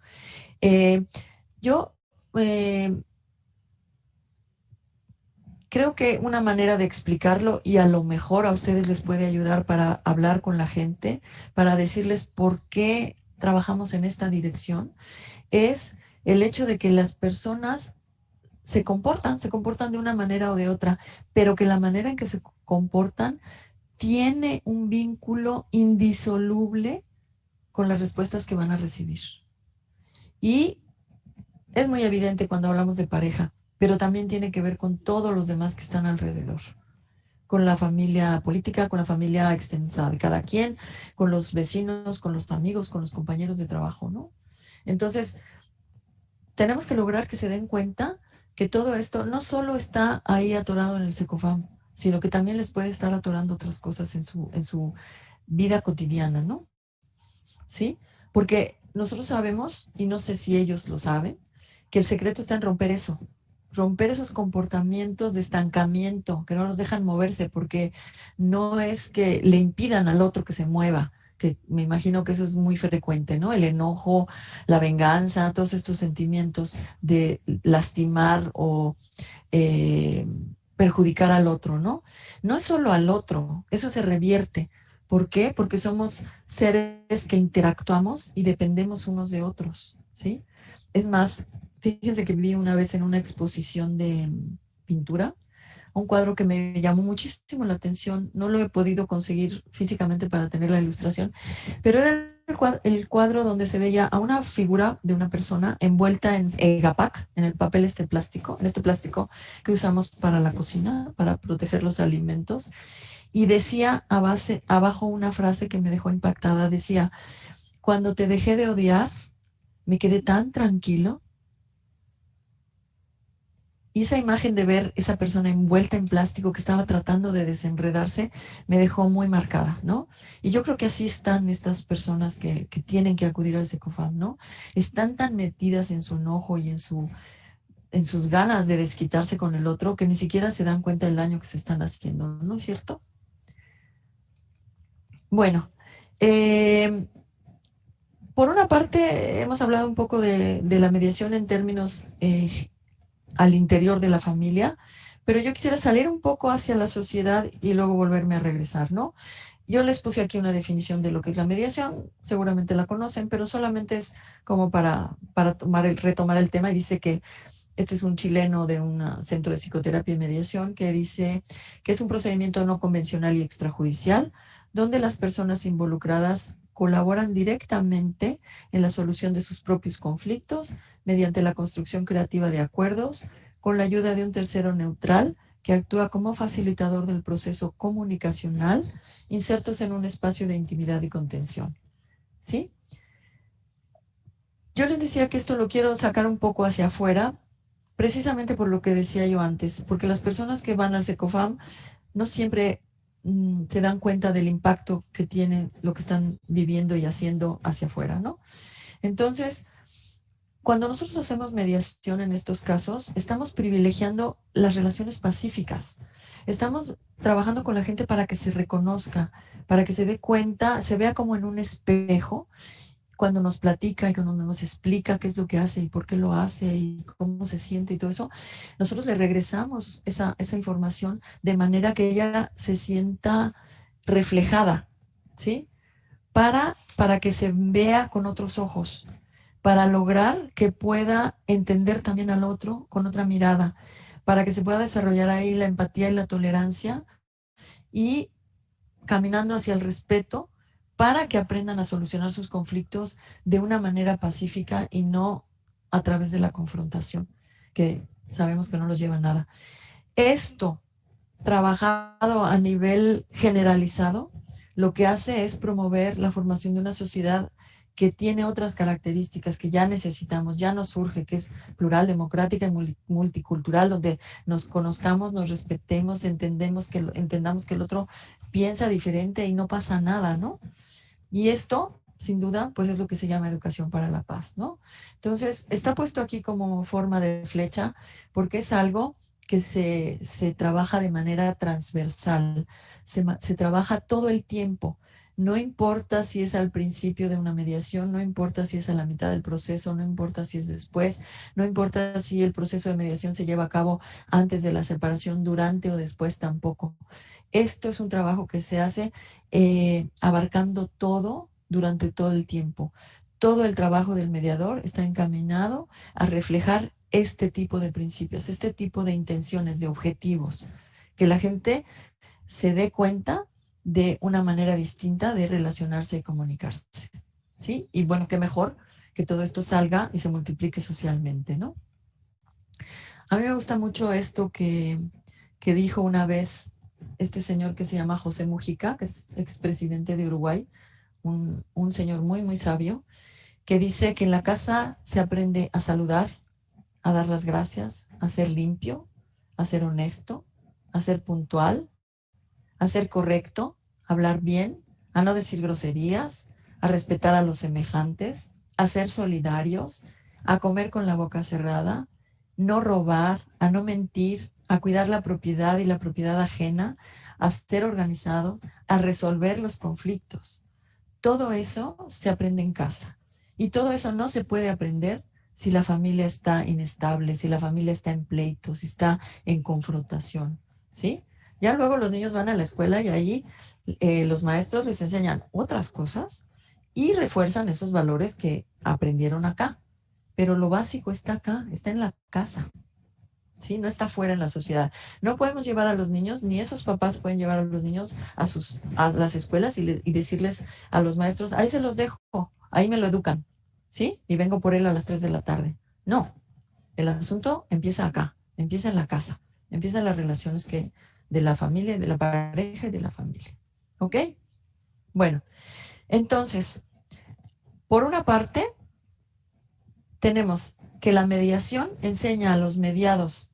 Eh, yo eh, creo que una manera de explicarlo y a lo mejor a ustedes les puede ayudar para hablar con la gente, para decirles por qué trabajamos en esta dirección, es el hecho de que las personas se comportan de una manera o de otra, pero que la manera en que se comportan tiene un vínculo indisoluble con las respuestas que van a recibir. Y es muy evidente cuando hablamos de pareja, pero también tiene que ver con todos los demás que están alrededor, con la familia política, con la familia extensa de cada quien, con los vecinos, con los amigos, con los compañeros de trabajo, ¿no? Entonces, tenemos que lograr que se den cuenta que todo esto no solo está ahí atorado en el Secofam, sino que también les puede estar atorando otras cosas en su vida cotidiana, ¿no? ¿Sí? Porque nosotros sabemos, y no sé si ellos lo saben, que el secreto está en romper esos comportamientos de estancamiento que no nos dejan moverse, porque no es que le impidan al otro que se mueva, que me imagino que eso es muy frecuente, ¿no? El enojo, la venganza, todos estos sentimientos de lastimar o eh, perjudicar al otro, ¿no? No es solo al otro, eso se revierte. ¿Por qué? Porque somos seres que interactuamos y dependemos unos de otros, ¿sí? Es más, fíjense que vi una vez en una exposición de pintura un cuadro que me llamó muchísimo la atención. No lo he podido conseguir físicamente para tener la ilustración, pero era el cuadro donde se veía a una figura de una persona envuelta en Egapac, en el papel plástico, en este plástico que usamos para la cocina, para proteger los alimentos, y decía abajo una frase que me dejó impactada, decía, cuando te dejé de odiar, me quedé tan tranquilo. Y esa imagen de ver esa persona envuelta en plástico que estaba tratando de desenredarse me dejó muy marcada, ¿no? Y yo creo que así están estas personas que tienen que acudir al Secofam, ¿no? Están tan metidas en su enojo y en sus ganas de desquitarse con el otro que ni siquiera se dan cuenta del daño que se están haciendo, ¿no es cierto? Bueno, eh, por una parte hemos hablado un poco de la mediación en términos al interior de la familia, pero yo quisiera salir un poco hacia la sociedad y luego volverme a regresar, ¿no? Yo les puse aquí una definición de lo que es la mediación, seguramente la conocen, pero solamente es como para retomar el tema, y dice que este es un chileno de un centro de psicoterapia y mediación que dice que es un procedimiento no convencional y extrajudicial donde las personas involucradas colaboran directamente en la solución de sus propios conflictos mediante la construcción creativa de acuerdos con la ayuda de un tercero neutral que actúa como facilitador del proceso comunicacional insertos en un espacio de intimidad y contención. ¿Sí? Yo les decía que esto lo quiero sacar un poco hacia afuera, precisamente por lo que decía yo antes, porque las personas que van al Secofam no siempre se dan cuenta del impacto que tiene lo que están viviendo y haciendo hacia afuera, ¿no? Entonces, cuando nosotros hacemos mediación en estos casos, estamos privilegiando las relaciones pacíficas. Estamos trabajando con la gente para que se reconozca, para que se dé cuenta, se vea como en un espejo cuando nos platica y cuando nos explica qué es lo que hace y por qué lo hace y cómo se siente y todo eso, nosotros le regresamos esa información de manera que ella se sienta reflejada, ¿sí? Para que se vea con otros ojos, para lograr que pueda entender también al otro con otra mirada, para que se pueda desarrollar ahí la empatía y la tolerancia y caminando hacia el respeto para que aprendan a solucionar sus conflictos de una manera pacífica y no a través de la confrontación, que sabemos que no los lleva a nada. Esto, trabajado a nivel generalizado, lo que hace es promover la formación de una sociedad que tiene otras características que ya necesitamos, ya nos surge, que es plural, democrática y multicultural, donde nos conozcamos, nos respetemos, entendamos que el otro piensa diferente y no pasa nada, ¿no? Y esto, sin duda, pues es lo que se llama educación para la paz, ¿no? Entonces, está puesto aquí como forma de flecha porque es algo que se trabaja de manera transversal, se trabaja todo el tiempo. No importa si es al principio de una mediación, no importa si es a la mitad del proceso, no importa si es después, no importa si el proceso de mediación se lleva a cabo antes de la separación, durante o después tampoco. Esto es un trabajo que se hace abarcando todo durante todo el tiempo. Todo el trabajo del mediador está encaminado a reflejar este tipo de principios, este tipo de intenciones, de objetivos, que la gente se dé cuenta de una manera distinta de relacionarse y comunicarse, ¿sí? Y bueno, qué mejor que todo esto salga y se multiplique socialmente, ¿no? A mí me gusta mucho esto que dijo una vez este señor que se llama José Mujica, que es expresidente de Uruguay, un señor muy, muy sabio, que dice que en la casa se aprende a saludar, a dar las gracias, a ser limpio, a ser honesto, a ser puntual, a ser correcto, a hablar bien, a no decir groserías, a respetar a los semejantes, a ser solidarios, a comer con la boca cerrada, no robar, a no mentir, a cuidar la propiedad y la propiedad ajena, a ser organizado, a resolver los conflictos. Todo eso se aprende en casa. Y todo eso no se puede aprender si la familia está inestable, si la familia está en pleito, si está en confrontación, ¿sí? Ya luego los niños van a la escuela y ahí los maestros les enseñan otras cosas y refuerzan esos valores que aprendieron acá. Pero lo básico está acá, está en la casa, ¿sí? No está fuera en la sociedad. No podemos llevar a los niños, ni esos papás pueden llevar a los niños a las escuelas y decirles a los maestros, ahí se los dejo, ahí me lo educan, ¿sí? Y vengo por él a las 3 de la tarde. No, el asunto empieza acá, empieza en la casa, empieza en las relaciones de la familia, de la pareja y de la familia. ¿Ok? Bueno, entonces, por una parte, tenemos que la mediación enseña a los mediados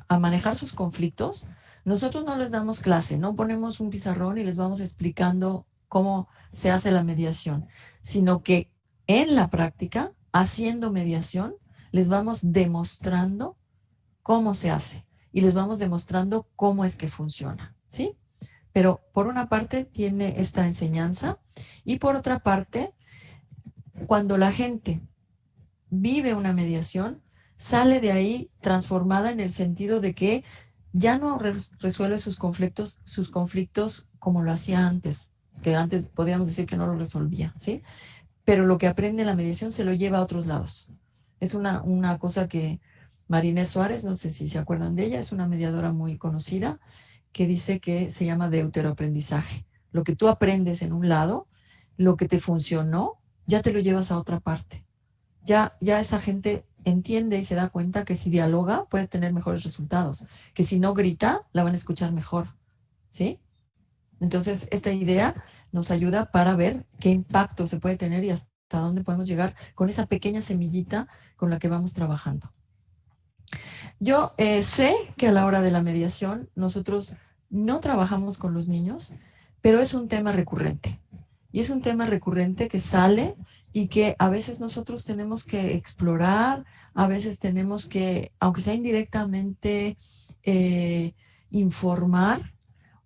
a manejar sus conflictos. Nosotros no les damos clase, no ponemos un pizarrón y les vamos explicando cómo se hace la mediación, sino que en la práctica, haciendo mediación, les vamos demostrando cómo se hace y les vamos demostrando cómo es que funciona, ¿sí? Pero por una parte tiene esta enseñanza y por otra parte, cuando la gente vive una mediación, sale de ahí transformada en el sentido de que ya no resuelve sus conflictos como lo hacía antes, que antes podríamos decir que no lo resolvía, ¿sí? Pero lo que aprende en la mediación se lo lleva a otros lados. Es una cosa que Marinés Suárez, no sé si se acuerdan de ella, es una mediadora muy conocida, que dice que se llama deuteroaprendizaje. Lo que tú aprendes en un lado, lo que te funcionó, ya te lo llevas a otra parte. Ya esa gente entiende y se da cuenta que si dialoga puede tener mejores resultados, que si no grita la van a escuchar mejor, ¿sí? Entonces, esta idea nos ayuda para ver qué impacto se puede tener y hasta dónde podemos llegar con esa pequeña semillita con la que vamos trabajando. Yo sé que a la hora de la mediación nosotros no trabajamos con los niños, pero es un tema recurrente. Y es un tema recurrente que sale y que a veces nosotros tenemos que explorar, a veces tenemos que, aunque sea indirectamente, informar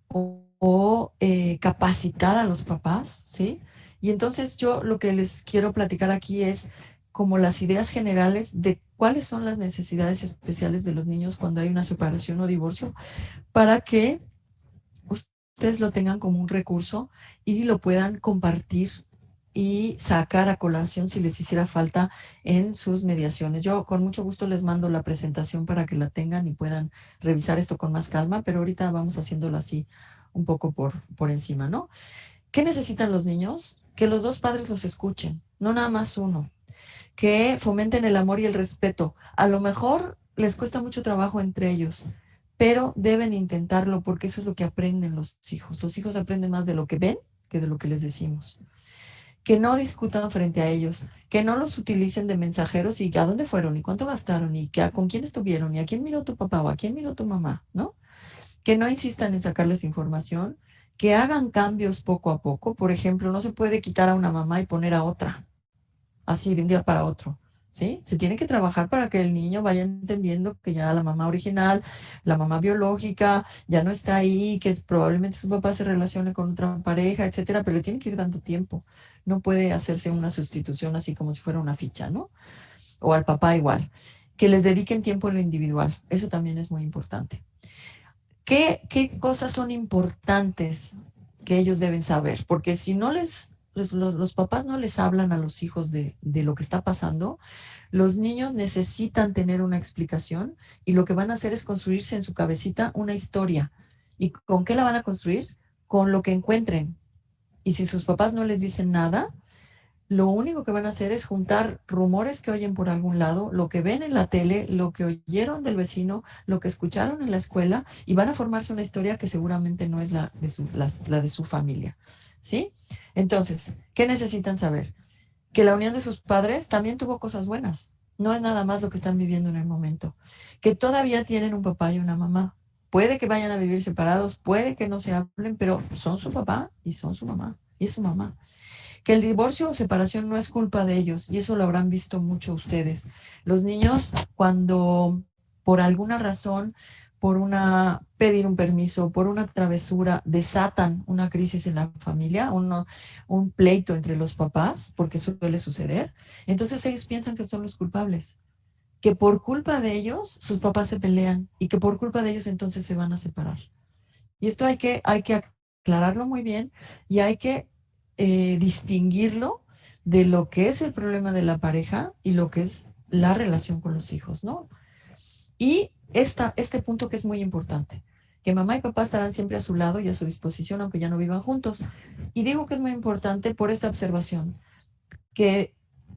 o capacitar a los papás, ¿sí? Y entonces yo lo que les quiero platicar aquí es como las ideas generales de cuáles son las necesidades especiales de los niños cuando hay una separación o divorcio, para que ustedes lo tengan como un recurso y lo puedan compartir y sacar a colación si les hiciera falta en sus mediaciones. Yo con mucho gusto les mando la presentación para que la tengan y puedan revisar esto con más calma, pero ahorita vamos haciéndolo así un poco por encima, ¿no? ¿Qué necesitan los niños? Que los dos padres los escuchen, no nada más uno. Que fomenten el amor y el respeto. A lo mejor les cuesta mucho trabajo entre ellos, pero deben intentarlo porque eso es lo que aprenden los hijos. Los hijos aprenden más de lo que ven que de lo que les decimos. Que no discutan frente a ellos, que no los utilicen de mensajeros y a dónde fueron y cuánto gastaron y con quién estuvieron y a quién miró tu papá o a quién miró tu mamá, ¿no? Que no insistan en sacarles información, que hagan cambios poco a poco. Por ejemplo, no se puede quitar a una mamá y poner a otra, así de un día para otro, ¿sí? Se tiene que trabajar para que el niño vaya entendiendo que ya la mamá original, la mamá biológica, ya no está ahí, que probablemente su papá se relacione con otra pareja, etcétera, pero le tiene que ir dando tiempo. No puede hacerse una sustitución así como si fuera una ficha, ¿no? O al papá igual. Que les dediquen tiempo en lo individual. Eso también es muy importante. ¿Qué cosas son importantes que ellos deben saber? Porque si no los papás no les hablan a los hijos de lo que está pasando, los niños necesitan tener una explicación y lo que van a hacer es construirse en su cabecita una historia. ¿Y con qué la van a construir? Con lo que encuentren. Y si sus papás no les dicen nada, lo único que van a hacer es juntar rumores que oyen por algún lado, lo que ven en la tele, lo que oyeron del vecino, lo que escucharon en la escuela, y van a formarse una historia que seguramente no es la de su familia, ¿sí? Entonces, ¿qué necesitan saber? Que la unión de sus padres también tuvo cosas buenas. No es nada más lo que están viviendo en el momento. Que todavía tienen un papá y una mamá. Puede que vayan a vivir separados, puede que no se hablen, pero son su papá y son su mamá y es su mamá. Que el divorcio o separación no es culpa de ellos, y eso lo habrán visto mucho ustedes. Los niños, cuando por alguna razón, pedir un permiso, por una travesura, desatan una crisis en la familia, un pleito entre los papás, porque eso suele suceder, entonces ellos piensan que son los culpables, que por culpa de ellos sus papás se pelean y que por culpa de ellos entonces se van a separar. Y esto hay que aclararlo muy bien y hay que distinguirlo de lo que es el problema de la pareja y lo que es la relación con los hijos, ¿no? Y este punto que es muy importante, que mamá y papá estarán siempre a su lado y a su disposición, aunque ya no vivan juntos. Y digo que es muy importante por esta observación, que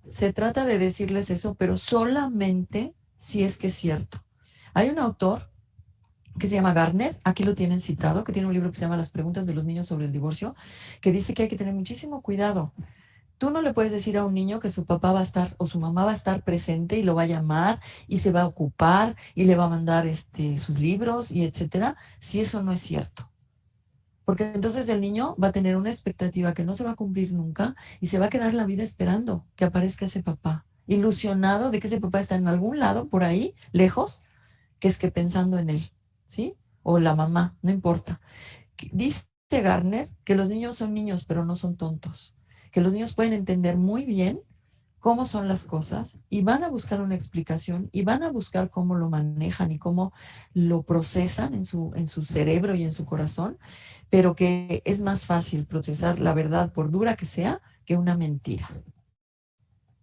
se trata de decirles eso, pero solamente si es que es cierto. Hay un autor que se llama Gardner, aquí lo tienen citado, que tiene un libro que se llama Las preguntas de los niños sobre el divorcio, que dice que hay que tener muchísimo cuidado. Tú no le puedes decir a un niño que su papá va a estar o su mamá va a estar presente y lo va a llamar y se va a ocupar y le va a mandar sus libros y etcétera, si eso no es cierto. Porque entonces el niño va a tener una expectativa que no se va a cumplir nunca y se va a quedar la vida esperando que aparezca ese papá, ilusionado de que ese papá está en algún lado, por ahí, lejos, que es que pensando en él, ¿sí? O la mamá, no importa. Dice Gardner que los niños son niños, pero no son tontos, que los niños pueden entender muy bien cómo son las cosas y van a buscar una explicación y van a buscar cómo lo manejan y cómo lo procesan en su cerebro y en su corazón, pero que es más fácil procesar la verdad, por dura que sea, que una mentira,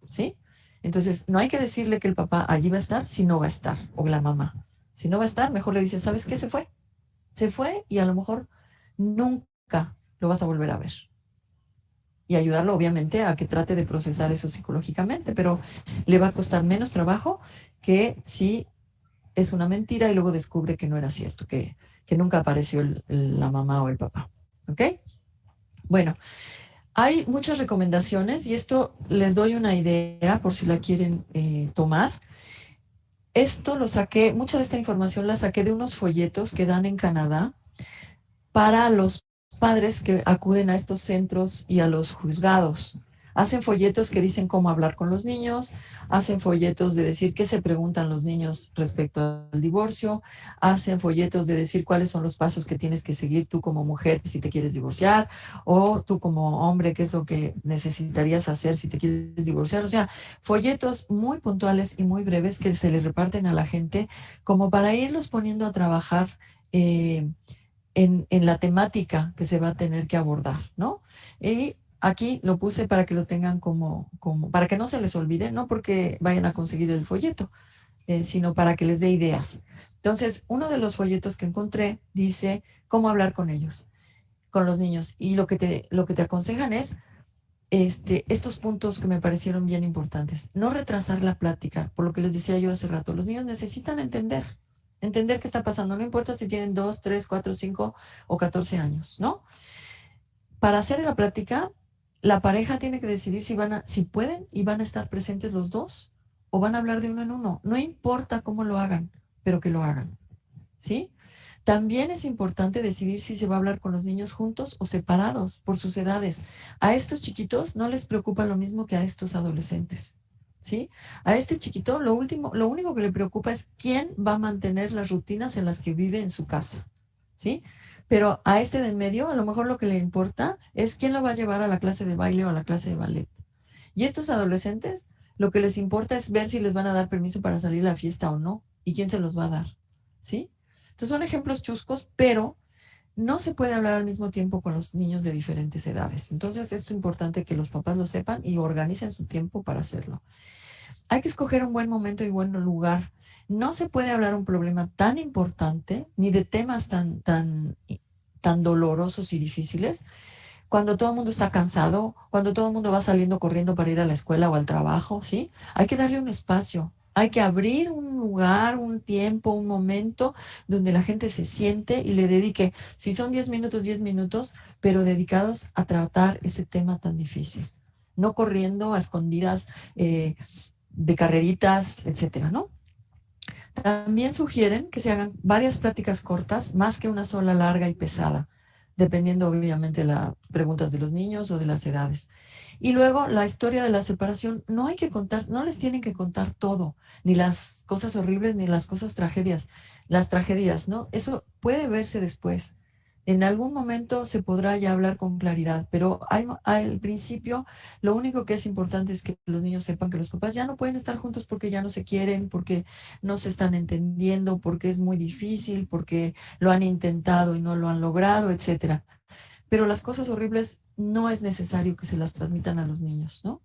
¿sí? Entonces, no hay que decirle que el papá allí va a estar si no va a estar, o la mamá. Si no va a estar, mejor le dices, ¿sabes qué? Se fue. Se fue y a lo mejor nunca lo vas a volver a ver. Y ayudarlo, obviamente, a que trate de procesar eso psicológicamente, pero le va a costar menos trabajo que si es una mentira y luego descubre que no era cierto, que nunca apareció la mamá o el papá. ¿Ok? Bueno, hay muchas recomendaciones y esto les doy una idea por si la quieren tomar. Esto lo saqué, mucha de esta información la saqué de unos folletos que dan en Canadá para los padres que acuden a estos centros y a los juzgados. Hacen folletos que dicen cómo hablar con los niños, hacen folletos de decir qué se preguntan los niños respecto al divorcio, hacen folletos de decir cuáles son los pasos que tienes que seguir tú como mujer si te quieres divorciar, o tú como hombre, qué es lo que necesitarías hacer si te quieres divorciar. O sea, folletos muy puntuales y muy breves que se le reparten a la gente como para irlos poniendo a trabajar eh, en la temática que se va a tener que abordar, ¿no? Y aquí lo puse para que lo tengan para que no se les olvide, no porque vayan a conseguir el folleto, sino para que les dé ideas. Entonces, uno de los folletos que encontré dice cómo hablar con ellos, con los niños. Y lo que te aconsejan es estos puntos que me parecieron bien importantes. No retrasar la plática, por lo que les decía yo hace rato. Los niños necesitan entender qué está pasando. No importa si tienen 2, 3, 4, 5 o 14 años, ¿no? Para hacer la plática, la pareja tiene que decidir si pueden y van a estar presentes los dos o van a hablar de uno en uno. No importa cómo lo hagan, pero que lo hagan, ¿sí? También es importante decidir si se va a hablar con los niños juntos o separados por sus edades. A estos chiquitos no les preocupa lo mismo que a estos adolescentes, ¿sí? A este chiquito lo único que le preocupa es quién va a mantener las rutinas en las que vive en su casa, ¿sí? Pero a este de en medio, a lo mejor lo que le importa es quién lo va a llevar a la clase de baile o a la clase de ballet. Y estos adolescentes, lo que les importa es ver si les van a dar permiso para salir a la fiesta o no, y quién se los va a dar, ¿sí? Entonces son ejemplos chuscos, pero no se puede hablar al mismo tiempo con los niños de diferentes edades. Entonces es importante que los papás lo sepan y organicen su tiempo para hacerlo. Hay que escoger un buen momento y buen lugar. No se puede hablar un problema tan importante ni de temas tan dolorosos y difíciles cuando todo el mundo está cansado, cuando todo el mundo va saliendo corriendo para ir a la escuela o al trabajo, ¿sí? Hay que darle un espacio, hay que abrir un lugar, un tiempo, un momento donde la gente se siente y le dedique, si son 10 minutos, pero dedicados a tratar ese tema tan difícil. No corriendo a escondidas de carreritas, etcétera, ¿no? También sugieren que se hagan varias pláticas cortas, más que una sola larga y pesada, dependiendo obviamente de las preguntas de los niños o de las edades. Y luego la historia de la separación, no hay que contar, no les tienen que contar todo, ni las cosas horribles, ni las cosas tragedias, las tragedias, ¿no? Eso puede verse después. En algún momento se podrá ya hablar con claridad, pero al principio lo único que es importante es que los niños sepan que los papás ya no pueden estar juntos porque ya no se quieren, porque no se están entendiendo, porque es muy difícil, porque lo han intentado y no lo han logrado, etcétera. Pero las cosas horribles no es necesario que se las transmitan a los niños, ¿no?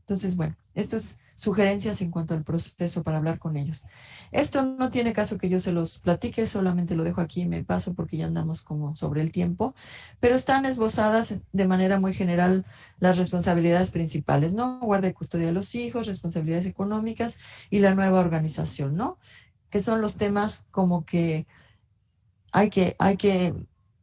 Entonces, bueno, estas sugerencias en cuanto al proceso para hablar con ellos. Esto no tiene caso que yo se los platique, solamente lo dejo aquí y me paso porque ya andamos como sobre el tiempo, pero están esbozadas de manera muy general las responsabilidades principales, ¿no? Guarda y custodia de los hijos, responsabilidades económicas y la nueva organización, ¿no? Que son los temas como que hay que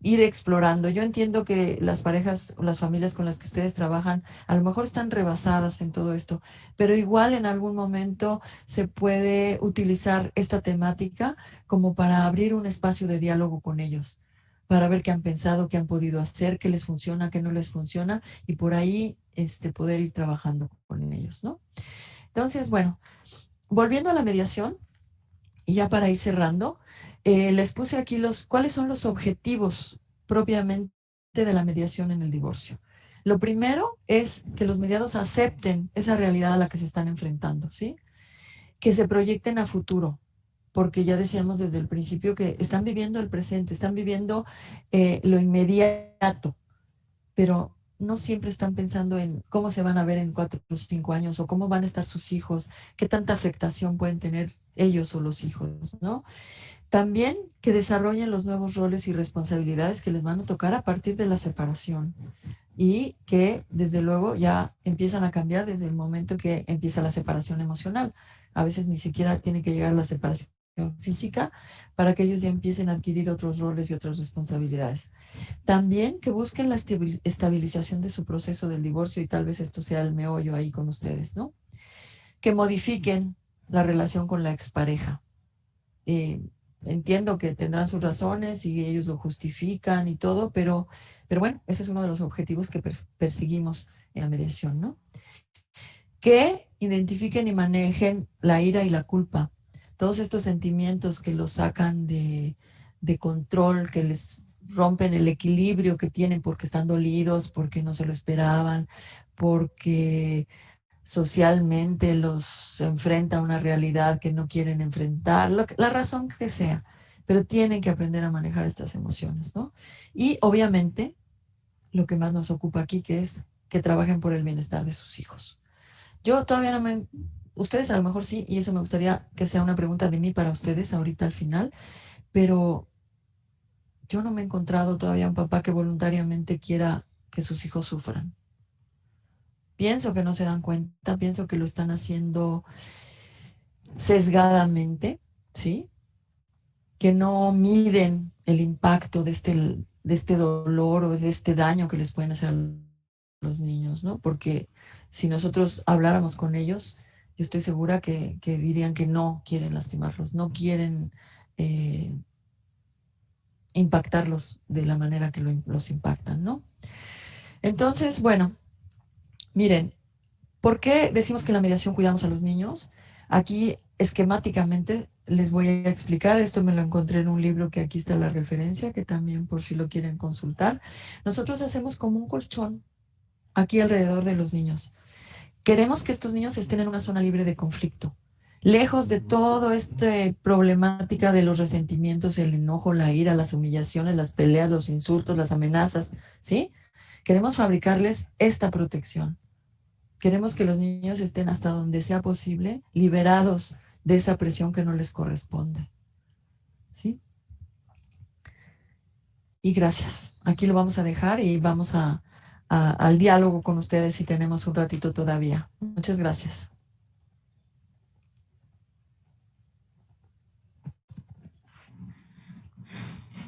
ir explorando. Yo entiendo que las parejas o las familias con las que ustedes trabajan a lo mejor están rebasadas en todo esto, pero igual en algún momento se puede utilizar esta temática como para abrir un espacio de diálogo con ellos, para ver qué han pensado, qué han podido hacer, qué les funciona, qué no les funciona y por ahí poder ir trabajando con ellos, ¿no? Entonces, bueno, volviendo a la mediación, y ya para ir cerrando, les puse aquí cuáles son los objetivos propiamente de la mediación en el divorcio. Lo primero es que los mediados acepten esa realidad a la que se están enfrentando, ¿sí? Que se proyecten a futuro, porque ya decíamos desde el principio que están viviendo el presente, están viviendo lo inmediato, pero no siempre están pensando en cómo se van a ver en 4 o 5 años o cómo van a estar sus hijos, qué tanta afectación pueden tener ellos o los hijos, ¿no? También que desarrollen los nuevos roles y responsabilidades que les van a tocar a partir de la separación y que desde luego ya empiezan a cambiar desde el momento que empieza la separación emocional. A veces ni siquiera tiene que llegar la separación física para que ellos ya empiecen a adquirir otros roles y otras responsabilidades. También que busquen la estabilización de su proceso del divorcio y tal vez esto sea el meollo ahí con ustedes, ¿no? Que modifiquen la relación con la expareja. Eh, Entiendo que tendrán sus razones y ellos lo justifican y todo, pero bueno, ese es uno de los objetivos que perseguimos en la mediación, ¿no? Que identifiquen y manejen la ira y la culpa. Todos estos sentimientos que los sacan de control, que les rompen el equilibrio que tienen porque están dolidos, porque no se lo esperaban, porque socialmente los enfrenta a una realidad que no quieren enfrentar, la razón que sea, pero tienen que aprender a manejar estas emociones, ¿no? Y obviamente lo que más nos ocupa aquí, que es que trabajen por el bienestar de sus hijos. Yo todavía no me... Ustedes a lo mejor sí, y eso me gustaría que sea una pregunta de mí para ustedes ahorita al final, pero yo no me he encontrado todavía un papá que voluntariamente quiera que sus hijos sufran. Pienso que no se dan cuenta, pienso que lo están haciendo sesgadamente, ¿sí? Que no miden el impacto de este dolor o de este daño que les pueden hacer a los niños, ¿no? Porque si nosotros habláramos con ellos, yo estoy segura que dirían que no quieren lastimarlos, no quieren impactarlos de la manera que los impactan, ¿no? Entonces, bueno, miren, ¿por qué decimos que en la mediación cuidamos a los niños? Aquí esquemáticamente les voy a explicar, esto me lo encontré en un libro que aquí está la referencia, que también por si lo quieren consultar. Nosotros hacemos como un colchón aquí alrededor de los niños. Queremos que estos niños estén en una zona libre de conflicto, lejos de toda esta problemática de los resentimientos, el enojo, la ira, las humillaciones, las peleas, los insultos, las amenazas, ¿sí? Queremos fabricarles esta protección. Queremos que los niños estén hasta donde sea posible liberados de esa presión que no les corresponde. ¿Sí? Y gracias. Aquí lo vamos a dejar y vamos al diálogo con ustedes si tenemos un ratito todavía. Muchas gracias.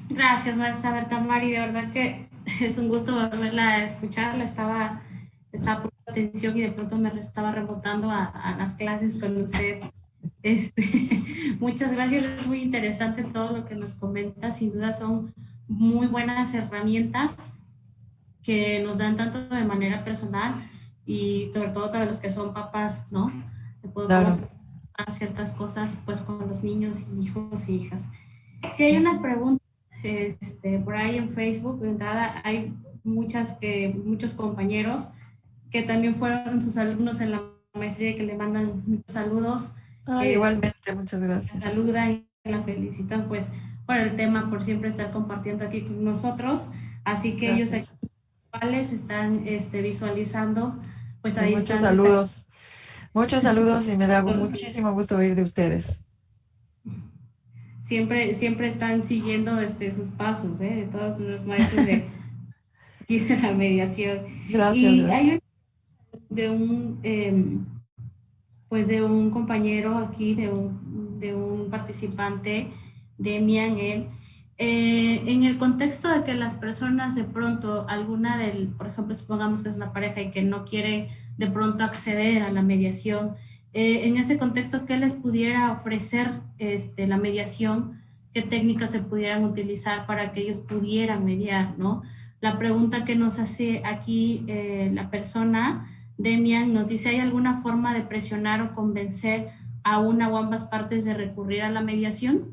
Gracias, maestra Berta Mari. De verdad que es un gusto volverla a escuchar. Estaba poniendo atención y de pronto me estaba rebotando a las clases con usted. Muchas gracias. Es muy interesante todo lo que nos comenta. Sin duda son muy buenas herramientas que nos dan tanto de manera personal y sobre todo para los que son papás, ¿no? De poder Claro. ciertas cosas pues con los niños, hijos y hijas. Si hay unas preguntas por ahí en Facebook, de entrada hay muchos compañeros que también fueron sus alumnos en la maestría que le mandan muchos saludos. Igualmente, muchas gracias. La saludan y la felicitan pues por el tema, por siempre estar compartiendo aquí con nosotros. Así que gracias. Ellos aquí están visualizando pues a distancia. Muchos saludos. Muchos saludos y me da muchísimo gusto oír de ustedes. Siempre están siguiendo sus pasos, de todos los maestros de la mediación. Gracias. Y gracias. hay de un compañero aquí, de un participante, Demian, en el contexto de que las personas de pronto, por ejemplo, supongamos que es una pareja y que no quiere de pronto acceder a la mediación, en ese contexto, ¿qué les pudiera ofrecer la mediación? ¿Qué técnicas se pudieran utilizar para que ellos pudieran mediar, ¿no? La pregunta que nos hace aquí la persona, Demian, nos dice, ¿hay alguna forma de presionar o convencer a una o ambas partes de recurrir a la mediación?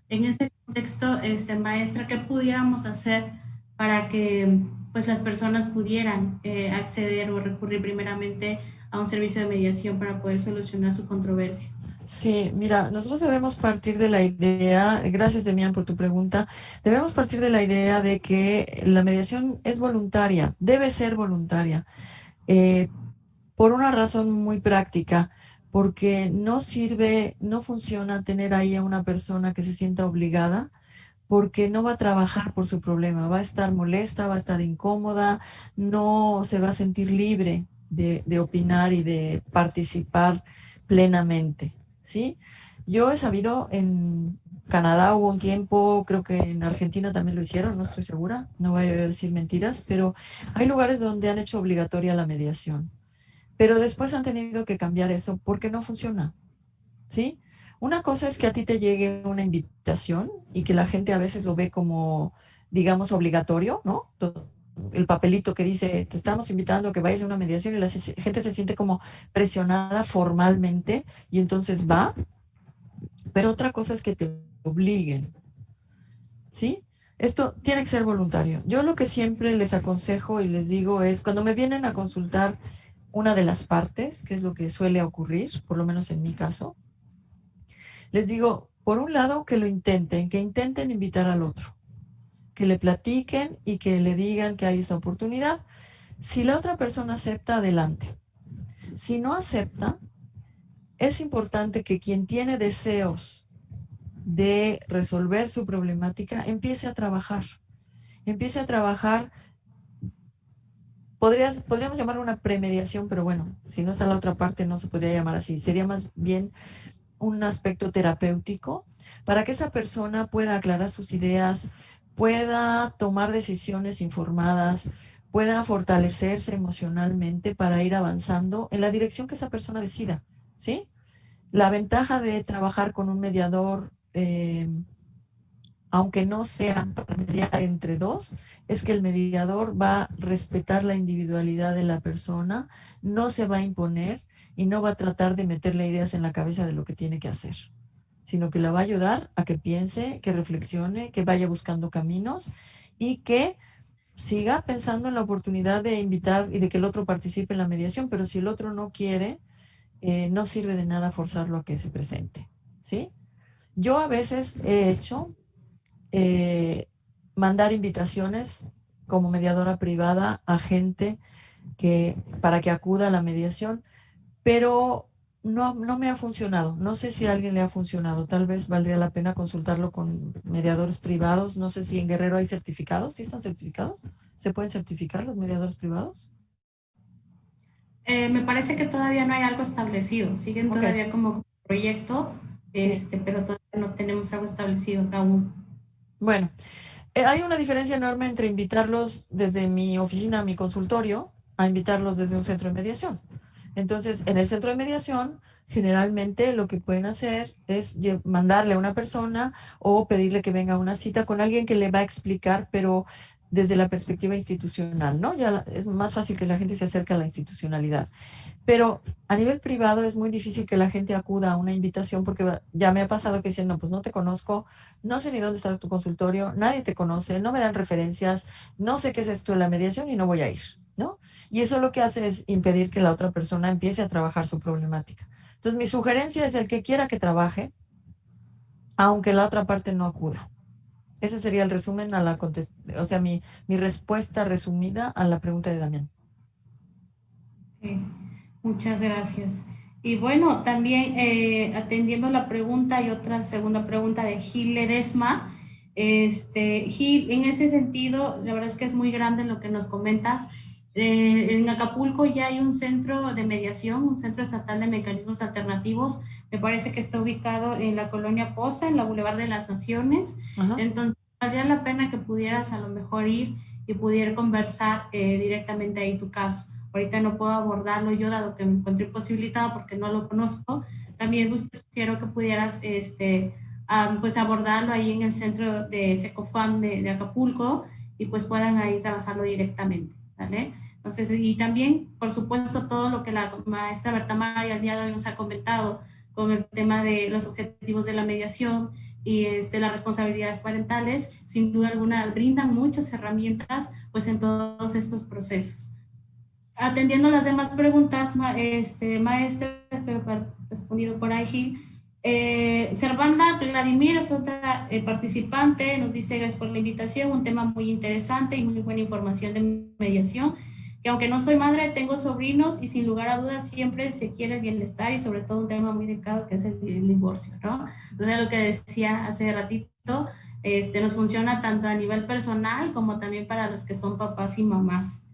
En ese contexto, maestra, ¿qué pudiéramos hacer para que pues, las personas pudieran acceder o recurrir primeramente a un servicio de mediación para poder solucionar su controversia? Sí, mira, nosotros debemos partir de la idea, gracias Demian por tu pregunta, debemos partir de la idea de que la mediación es voluntaria, debe ser voluntaria, por una razón muy práctica, porque no sirve, no funciona tener ahí a una persona que se sienta obligada, porque no va a trabajar por su problema, va a estar molesta, va a estar incómoda, no se va a sentir libre de opinar y de participar plenamente, ¿sí? Yo he sabido, en Canadá hubo un tiempo, creo que en Argentina también lo hicieron, no estoy segura, no voy a decir mentiras, pero hay lugares donde han hecho obligatoria la mediación, pero después han tenido que cambiar eso porque no funciona, ¿sí? Una cosa es que a ti te llegue una invitación y que la gente a veces lo ve como, digamos, obligatorio, ¿no? el papelito que dice, te estamos invitando a que vayas a una mediación, y la gente se siente como presionada formalmente y entonces va, pero otra cosa es que te obliguen, ¿sí? Esto tiene que ser voluntario. Yo lo que siempre les aconsejo y les digo es, cuando me vienen a consultar una de las partes, que es lo que suele ocurrir, por lo menos en mi caso, les digo, por un lado, que intenten invitar al otro, que le platiquen y que le digan que hay esta oportunidad. Si la otra persona acepta, adelante. Si no acepta, es importante que quien tiene deseos de resolver su problemática empiece a trabajar. Empiece a trabajar, podríamos llamarlo una premediación, pero bueno, si no está la otra parte no se podría llamar así. Sería más bien un aspecto terapéutico para que esa persona pueda aclarar sus ideas, pueda tomar decisiones informadas, pueda fortalecerse emocionalmente para ir avanzando en la dirección que esa persona decida, ¿sí? La ventaja de trabajar con un mediador, aunque no sea para mediar entre dos, es que el mediador va a respetar la individualidad de la persona, no se va a imponer y no va a tratar de meterle ideas en la cabeza de lo que tiene que hacer, sino que la va a ayudar a que piense, que reflexione, que vaya buscando caminos y que siga pensando en la oportunidad de invitar y de que el otro participe en la mediación, pero si el otro no quiere, no sirve de nada forzarlo a que se presente, ¿sí? Yo a veces he hecho eh, mandar invitaciones como mediadora privada a gente para que acuda a la mediación, pero no me ha funcionado. No sé si a alguien le ha funcionado. Tal vez valdría la pena consultarlo con mediadores privados. No sé si en Guerrero hay certificados. ¿Sí están certificados? ¿Se pueden certificar los mediadores privados? Me parece que todavía no hay algo establecido, siguen Ok, todavía como proyecto, sí. pero todavía no tenemos algo establecido aún. Bueno, hay una diferencia enorme entre invitarlos desde mi oficina a mi consultorio a invitarlos desde un centro de mediación. Entonces, en el centro de mediación, generalmente lo que pueden hacer es mandarle a una persona o pedirle que venga a una cita con alguien que le va a explicar, pero desde la perspectiva institucional, ¿no? Ya es más fácil que la gente se acerque a la institucionalidad. Pero a nivel privado es muy difícil que la gente acuda a una invitación porque ya me ha pasado que dicen, no, pues no te conozco, no sé ni dónde está tu consultorio, nadie te conoce, no me dan referencias, no sé qué es esto de la mediación y no voy a ir, ¿no? Y eso lo que hace es impedir que la otra persona empiece a trabajar su problemática. Entonces, mi sugerencia es el que quiera que trabaje, aunque la otra parte no acuda. Ese sería el resumen a o sea, mi respuesta resumida a la pregunta de Damián. Ok, muchas gracias. Y bueno, también atendiendo la pregunta y otra segunda pregunta de Gil Ledesma, Gil, en ese sentido, la verdad es que es muy grande lo que nos comentas. En Acapulco ya hay un centro de mediación, un centro estatal de mecanismos alternativos. Me parece que está ubicado en la colonia Poza, en la Boulevard de las Naciones. Ajá. Entonces, valdría la pena que pudieras a lo mejor ir y pudiera conversar directamente ahí tu caso. Ahorita no puedo abordarlo yo, dado que me encuentro imposibilitada porque no lo conozco. También sugiero que pudieras pues abordarlo ahí en el centro de Secofam de Acapulco y pues puedan ahí trabajarlo directamente, ¿vale? Entonces, y también, por supuesto, todo lo que la maestra Berta María el día de hoy nos ha comentado con el tema de los objetivos de la mediación y las responsabilidades parentales, sin duda alguna brindan muchas herramientas pues en todos estos procesos. Atendiendo las demás preguntas, maestra, espero haber respondido por ahí, Gil. Servanda Vladimir es otra participante, nos dice gracias por la invitación, un tema muy interesante y muy buena información de mediación, que aunque no soy madre, tengo sobrinos y sin lugar a dudas siempre se quiere el bienestar y sobre todo un tema muy delicado que es el divorcio, ¿no? Entonces lo que decía hace ratito, nos funciona tanto a nivel personal como también para los que son papás y mamás.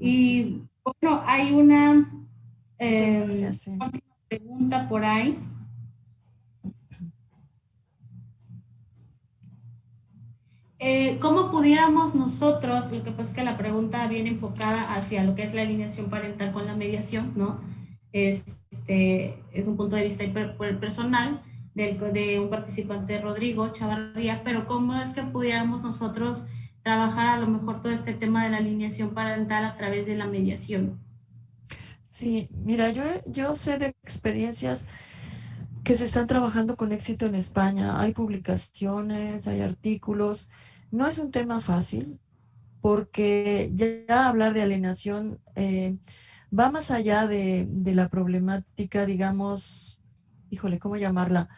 Y bueno, hay una Gracias, sí. pregunta por ahí. ¿Cómo pudiéramos nosotros, lo que pasa es que la pregunta viene enfocada hacia lo que es la alineación parental con la mediación, ¿no? Es un punto de vista personal de un participante, Rodrigo Chavarría, pero ¿cómo es que pudiéramos nosotros trabajar a lo mejor todo este tema de la alineación parental a través de la mediación. Sí, mira, yo sé de experiencias que se están trabajando con éxito en España. Hay publicaciones, hay artículos. No es un tema fácil porque ya hablar de alienación va más allá de la problemática, digamos, híjole, ¿cómo llamarla?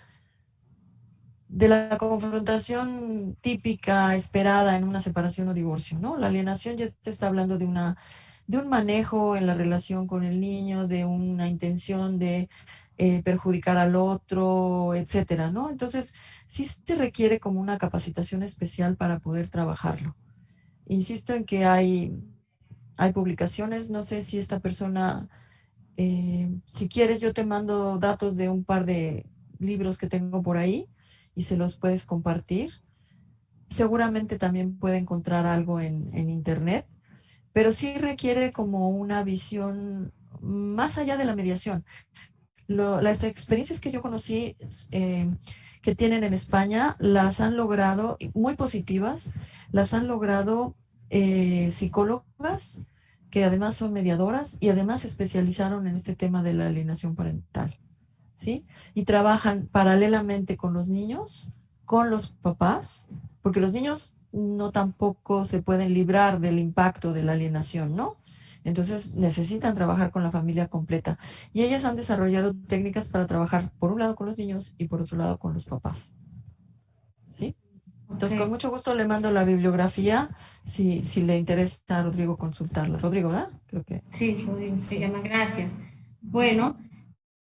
De la confrontación típica esperada en una separación o divorcio, ¿no? La alienación ya te está hablando de un manejo en la relación con el niño, de una intención de perjudicar al otro, etcétera, ¿no? Entonces, sí se requiere como una capacitación especial para poder trabajarlo. Insisto en que hay publicaciones, no sé si esta persona, si quieres, yo te mando datos de un par de libros que tengo por ahí y se los puedes compartir. Seguramente también puede encontrar algo en internet, pero sí requiere como una visión más allá de la mediación. Las experiencias que yo conocí que tienen en España las han logrado, muy positivas, las han logrado psicólogas que además son mediadoras y además se especializaron en este tema de la alienación parental, ¿sí? Y trabajan paralelamente con los niños, con los papás, porque los niños no tampoco se pueden librar del impacto de la alienación, ¿no? Entonces necesitan trabajar con la familia completa. Y ellas han desarrollado técnicas para trabajar por un lado con los niños y por otro lado con los papás, ¿sí? Entonces, con Okay. mucho gusto le mando la bibliografía si le interesa a Rodrigo consultarla. Rodrigo, ¿verdad? Creo que Sí, Rodrigo se sí. llama. Gracias. Bueno,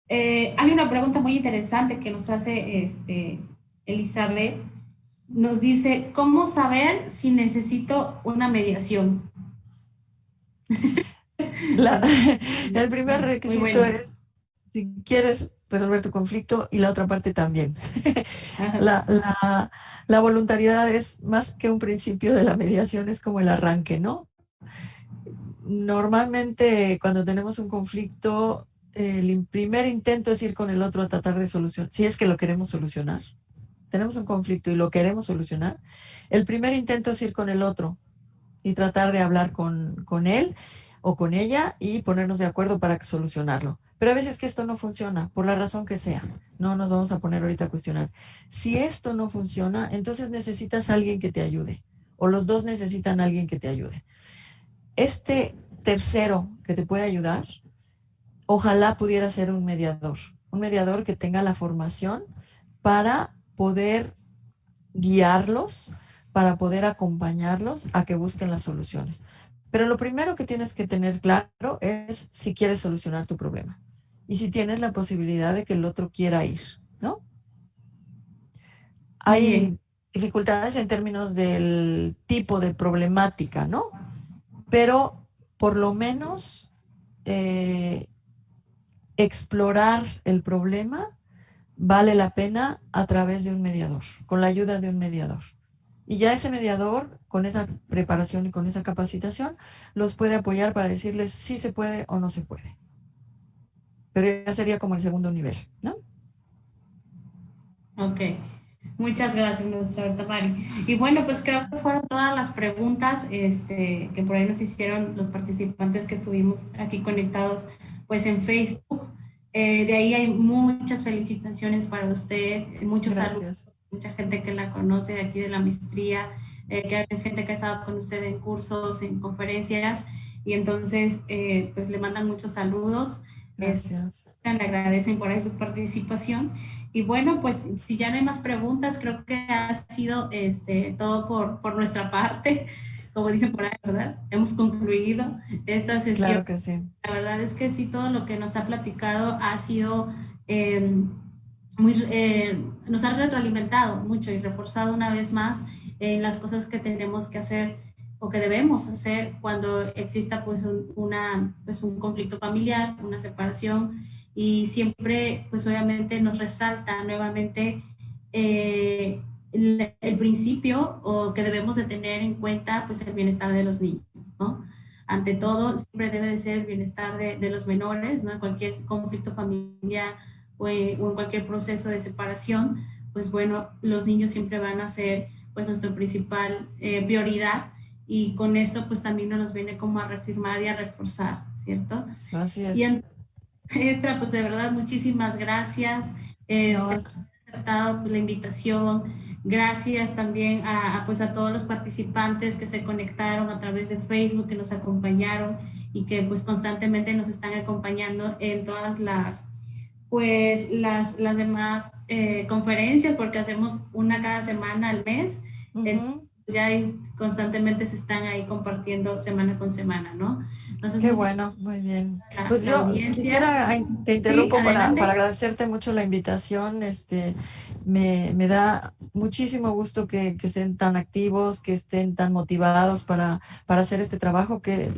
hay una pregunta muy interesante que nos hace Elizabeth. Nos dice, ¿cómo saber si necesito una mediación? La, el primer Muy requisito bueno. es si quieres resolver tu conflicto y la otra parte también. Ajá. La voluntariedad es más que un principio de la mediación, es como el arranque, ¿no? Normalmente cuando tenemos un conflicto, el primer intento es ir con el otro a tratar de solucionar, si es que lo queremos solucionar. Tenemos un conflicto y lo queremos solucionar. El primer intento es ir con el otro y tratar de hablar con él o con ella y ponernos de acuerdo para solucionarlo. Pero a veces que esto no funciona, por la razón que sea. No nos vamos a poner ahorita a cuestionar. Si esto no funciona, entonces necesitas a alguien que te ayude. O los dos necesitan a alguien que te ayude. Este tercero que te puede ayudar, ojalá pudiera ser un mediador que tenga la formación para poder guiarlos, para poder acompañarlos a que busquen las soluciones. Pero lo primero que tienes que tener claro es si quieres solucionar tu problema y si tienes la posibilidad de que el otro quiera ir, ¿no? Muy bien. Hay dificultades en términos del tipo de problemática, ¿no? Pero por lo menos eh, explorar el problema vale la pena a través de un mediador, con la ayuda de un mediador. Y ya ese mediador, con esa preparación y con esa capacitación, los puede apoyar para decirles si se puede o no se puede. Pero ya sería como el segundo nivel, ¿no? Ok. Muchas gracias, nuestra Berta Mari. Y bueno, pues creo que fueron todas las preguntas que por ahí nos hicieron los participantes que estuvimos aquí conectados pues en Facebook. De ahí hay muchas felicitaciones para usted, muchos saludos, Gracias. mucha gente que la conoce de aquí de la maestría, que hay gente que ha estado con usted en cursos, en conferencias, y entonces pues le mandan muchos saludos. Gracias. Le agradecen por ahí su participación. Y bueno, pues si ya no hay más preguntas, creo que ha sido todo por nuestra parte. Como dicen por ahí, ¿verdad? Hemos concluido esta sesión. Claro que sí. La verdad es que sí, todo lo que nos ha platicado ha sido nos ha retroalimentado mucho y reforzado una vez más en las cosas que tenemos que hacer o que debemos hacer cuando exista pues un conflicto familiar, una separación, y siempre pues obviamente nos resalta nuevamente el principio o que debemos de tener en cuenta pues el bienestar de los niños, ¿no? Ante todo siempre debe de ser el bienestar de los menores, ¿no? En cualquier conflicto familiar o en cualquier proceso de separación, pues bueno, los niños siempre van a ser pues nuestra principal prioridad, y con esto pues también nos viene como a reafirmar y a reforzar, ¿cierto? Así Y es. Estra, pues de verdad muchísimas gracias. No, Aceptado la invitación. Gracias también pues a todos los participantes que se conectaron a través de Facebook, que nos acompañaron y que pues constantemente nos están acompañando en todas las demás conferencias, porque hacemos una cada semana al mes. Ya constantemente se están ahí compartiendo semana con semana, ¿no? Entonces, qué bueno, muy bien. Pues la yo audiencia. quisiera, te Sí, interrumpo para adelante. agradecerte mucho la invitación. Me da muchísimo gusto que estén tan activos, que estén tan motivados para hacer este trabajo, que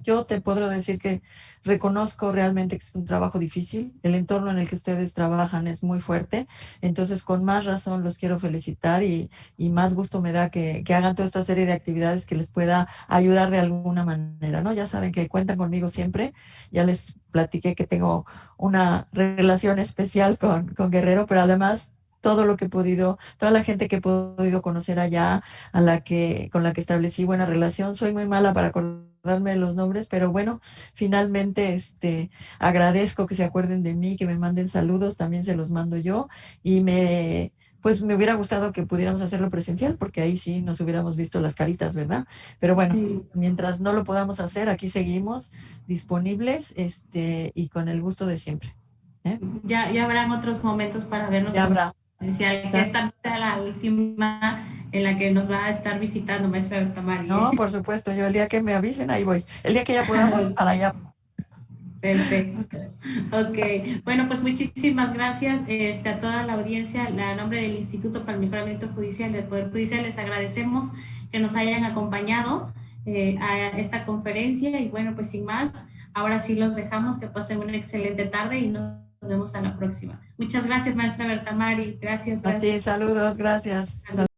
yo te puedo decir que reconozco realmente que es un trabajo difícil. El entorno en el que ustedes trabajan es muy fuerte. Entonces, con más razón los quiero felicitar y más gusto me da que hagan toda esta serie de actividades que les pueda ayudar de alguna manera, ¿no? Ya saben que cuentan conmigo siempre. Ya les platiqué que tengo una relación especial con Guerrero, pero además todo lo que he podido, toda la gente que he podido conocer allá, con la que establecí buena relación. Soy muy mala para acordarme los nombres, pero bueno, finalmente agradezco que se acuerden de mí, que me manden saludos, también se los mando yo y pues me hubiera gustado que pudiéramos hacerlo presencial, porque ahí sí nos hubiéramos visto las caritas, ¿verdad? Pero bueno, Sí. mientras no lo podamos hacer, aquí seguimos disponibles, y con el gusto de siempre. ¿Eh? Ya habrán otros momentos para vernos Ya habrá. presencial, que esta sea la última en la que nos va a estar visitando maestra Berta Mari, No, ¿eh? por supuesto, yo el día que me avisen, ahí voy. El día que ya podamos, para allá. Perfecto. Ok, bueno, pues muchísimas gracias a toda la audiencia. A nombre del Instituto para el Mejoramiento Judicial del Poder Judicial, les agradecemos que nos hayan acompañado a esta conferencia, y bueno, pues sin más, ahora sí los dejamos, que pasen una excelente tarde y nos vemos a la próxima. Muchas gracias, maestra Berta Mari. Gracias, A ti, gracias. saludos, gracias. Saludos.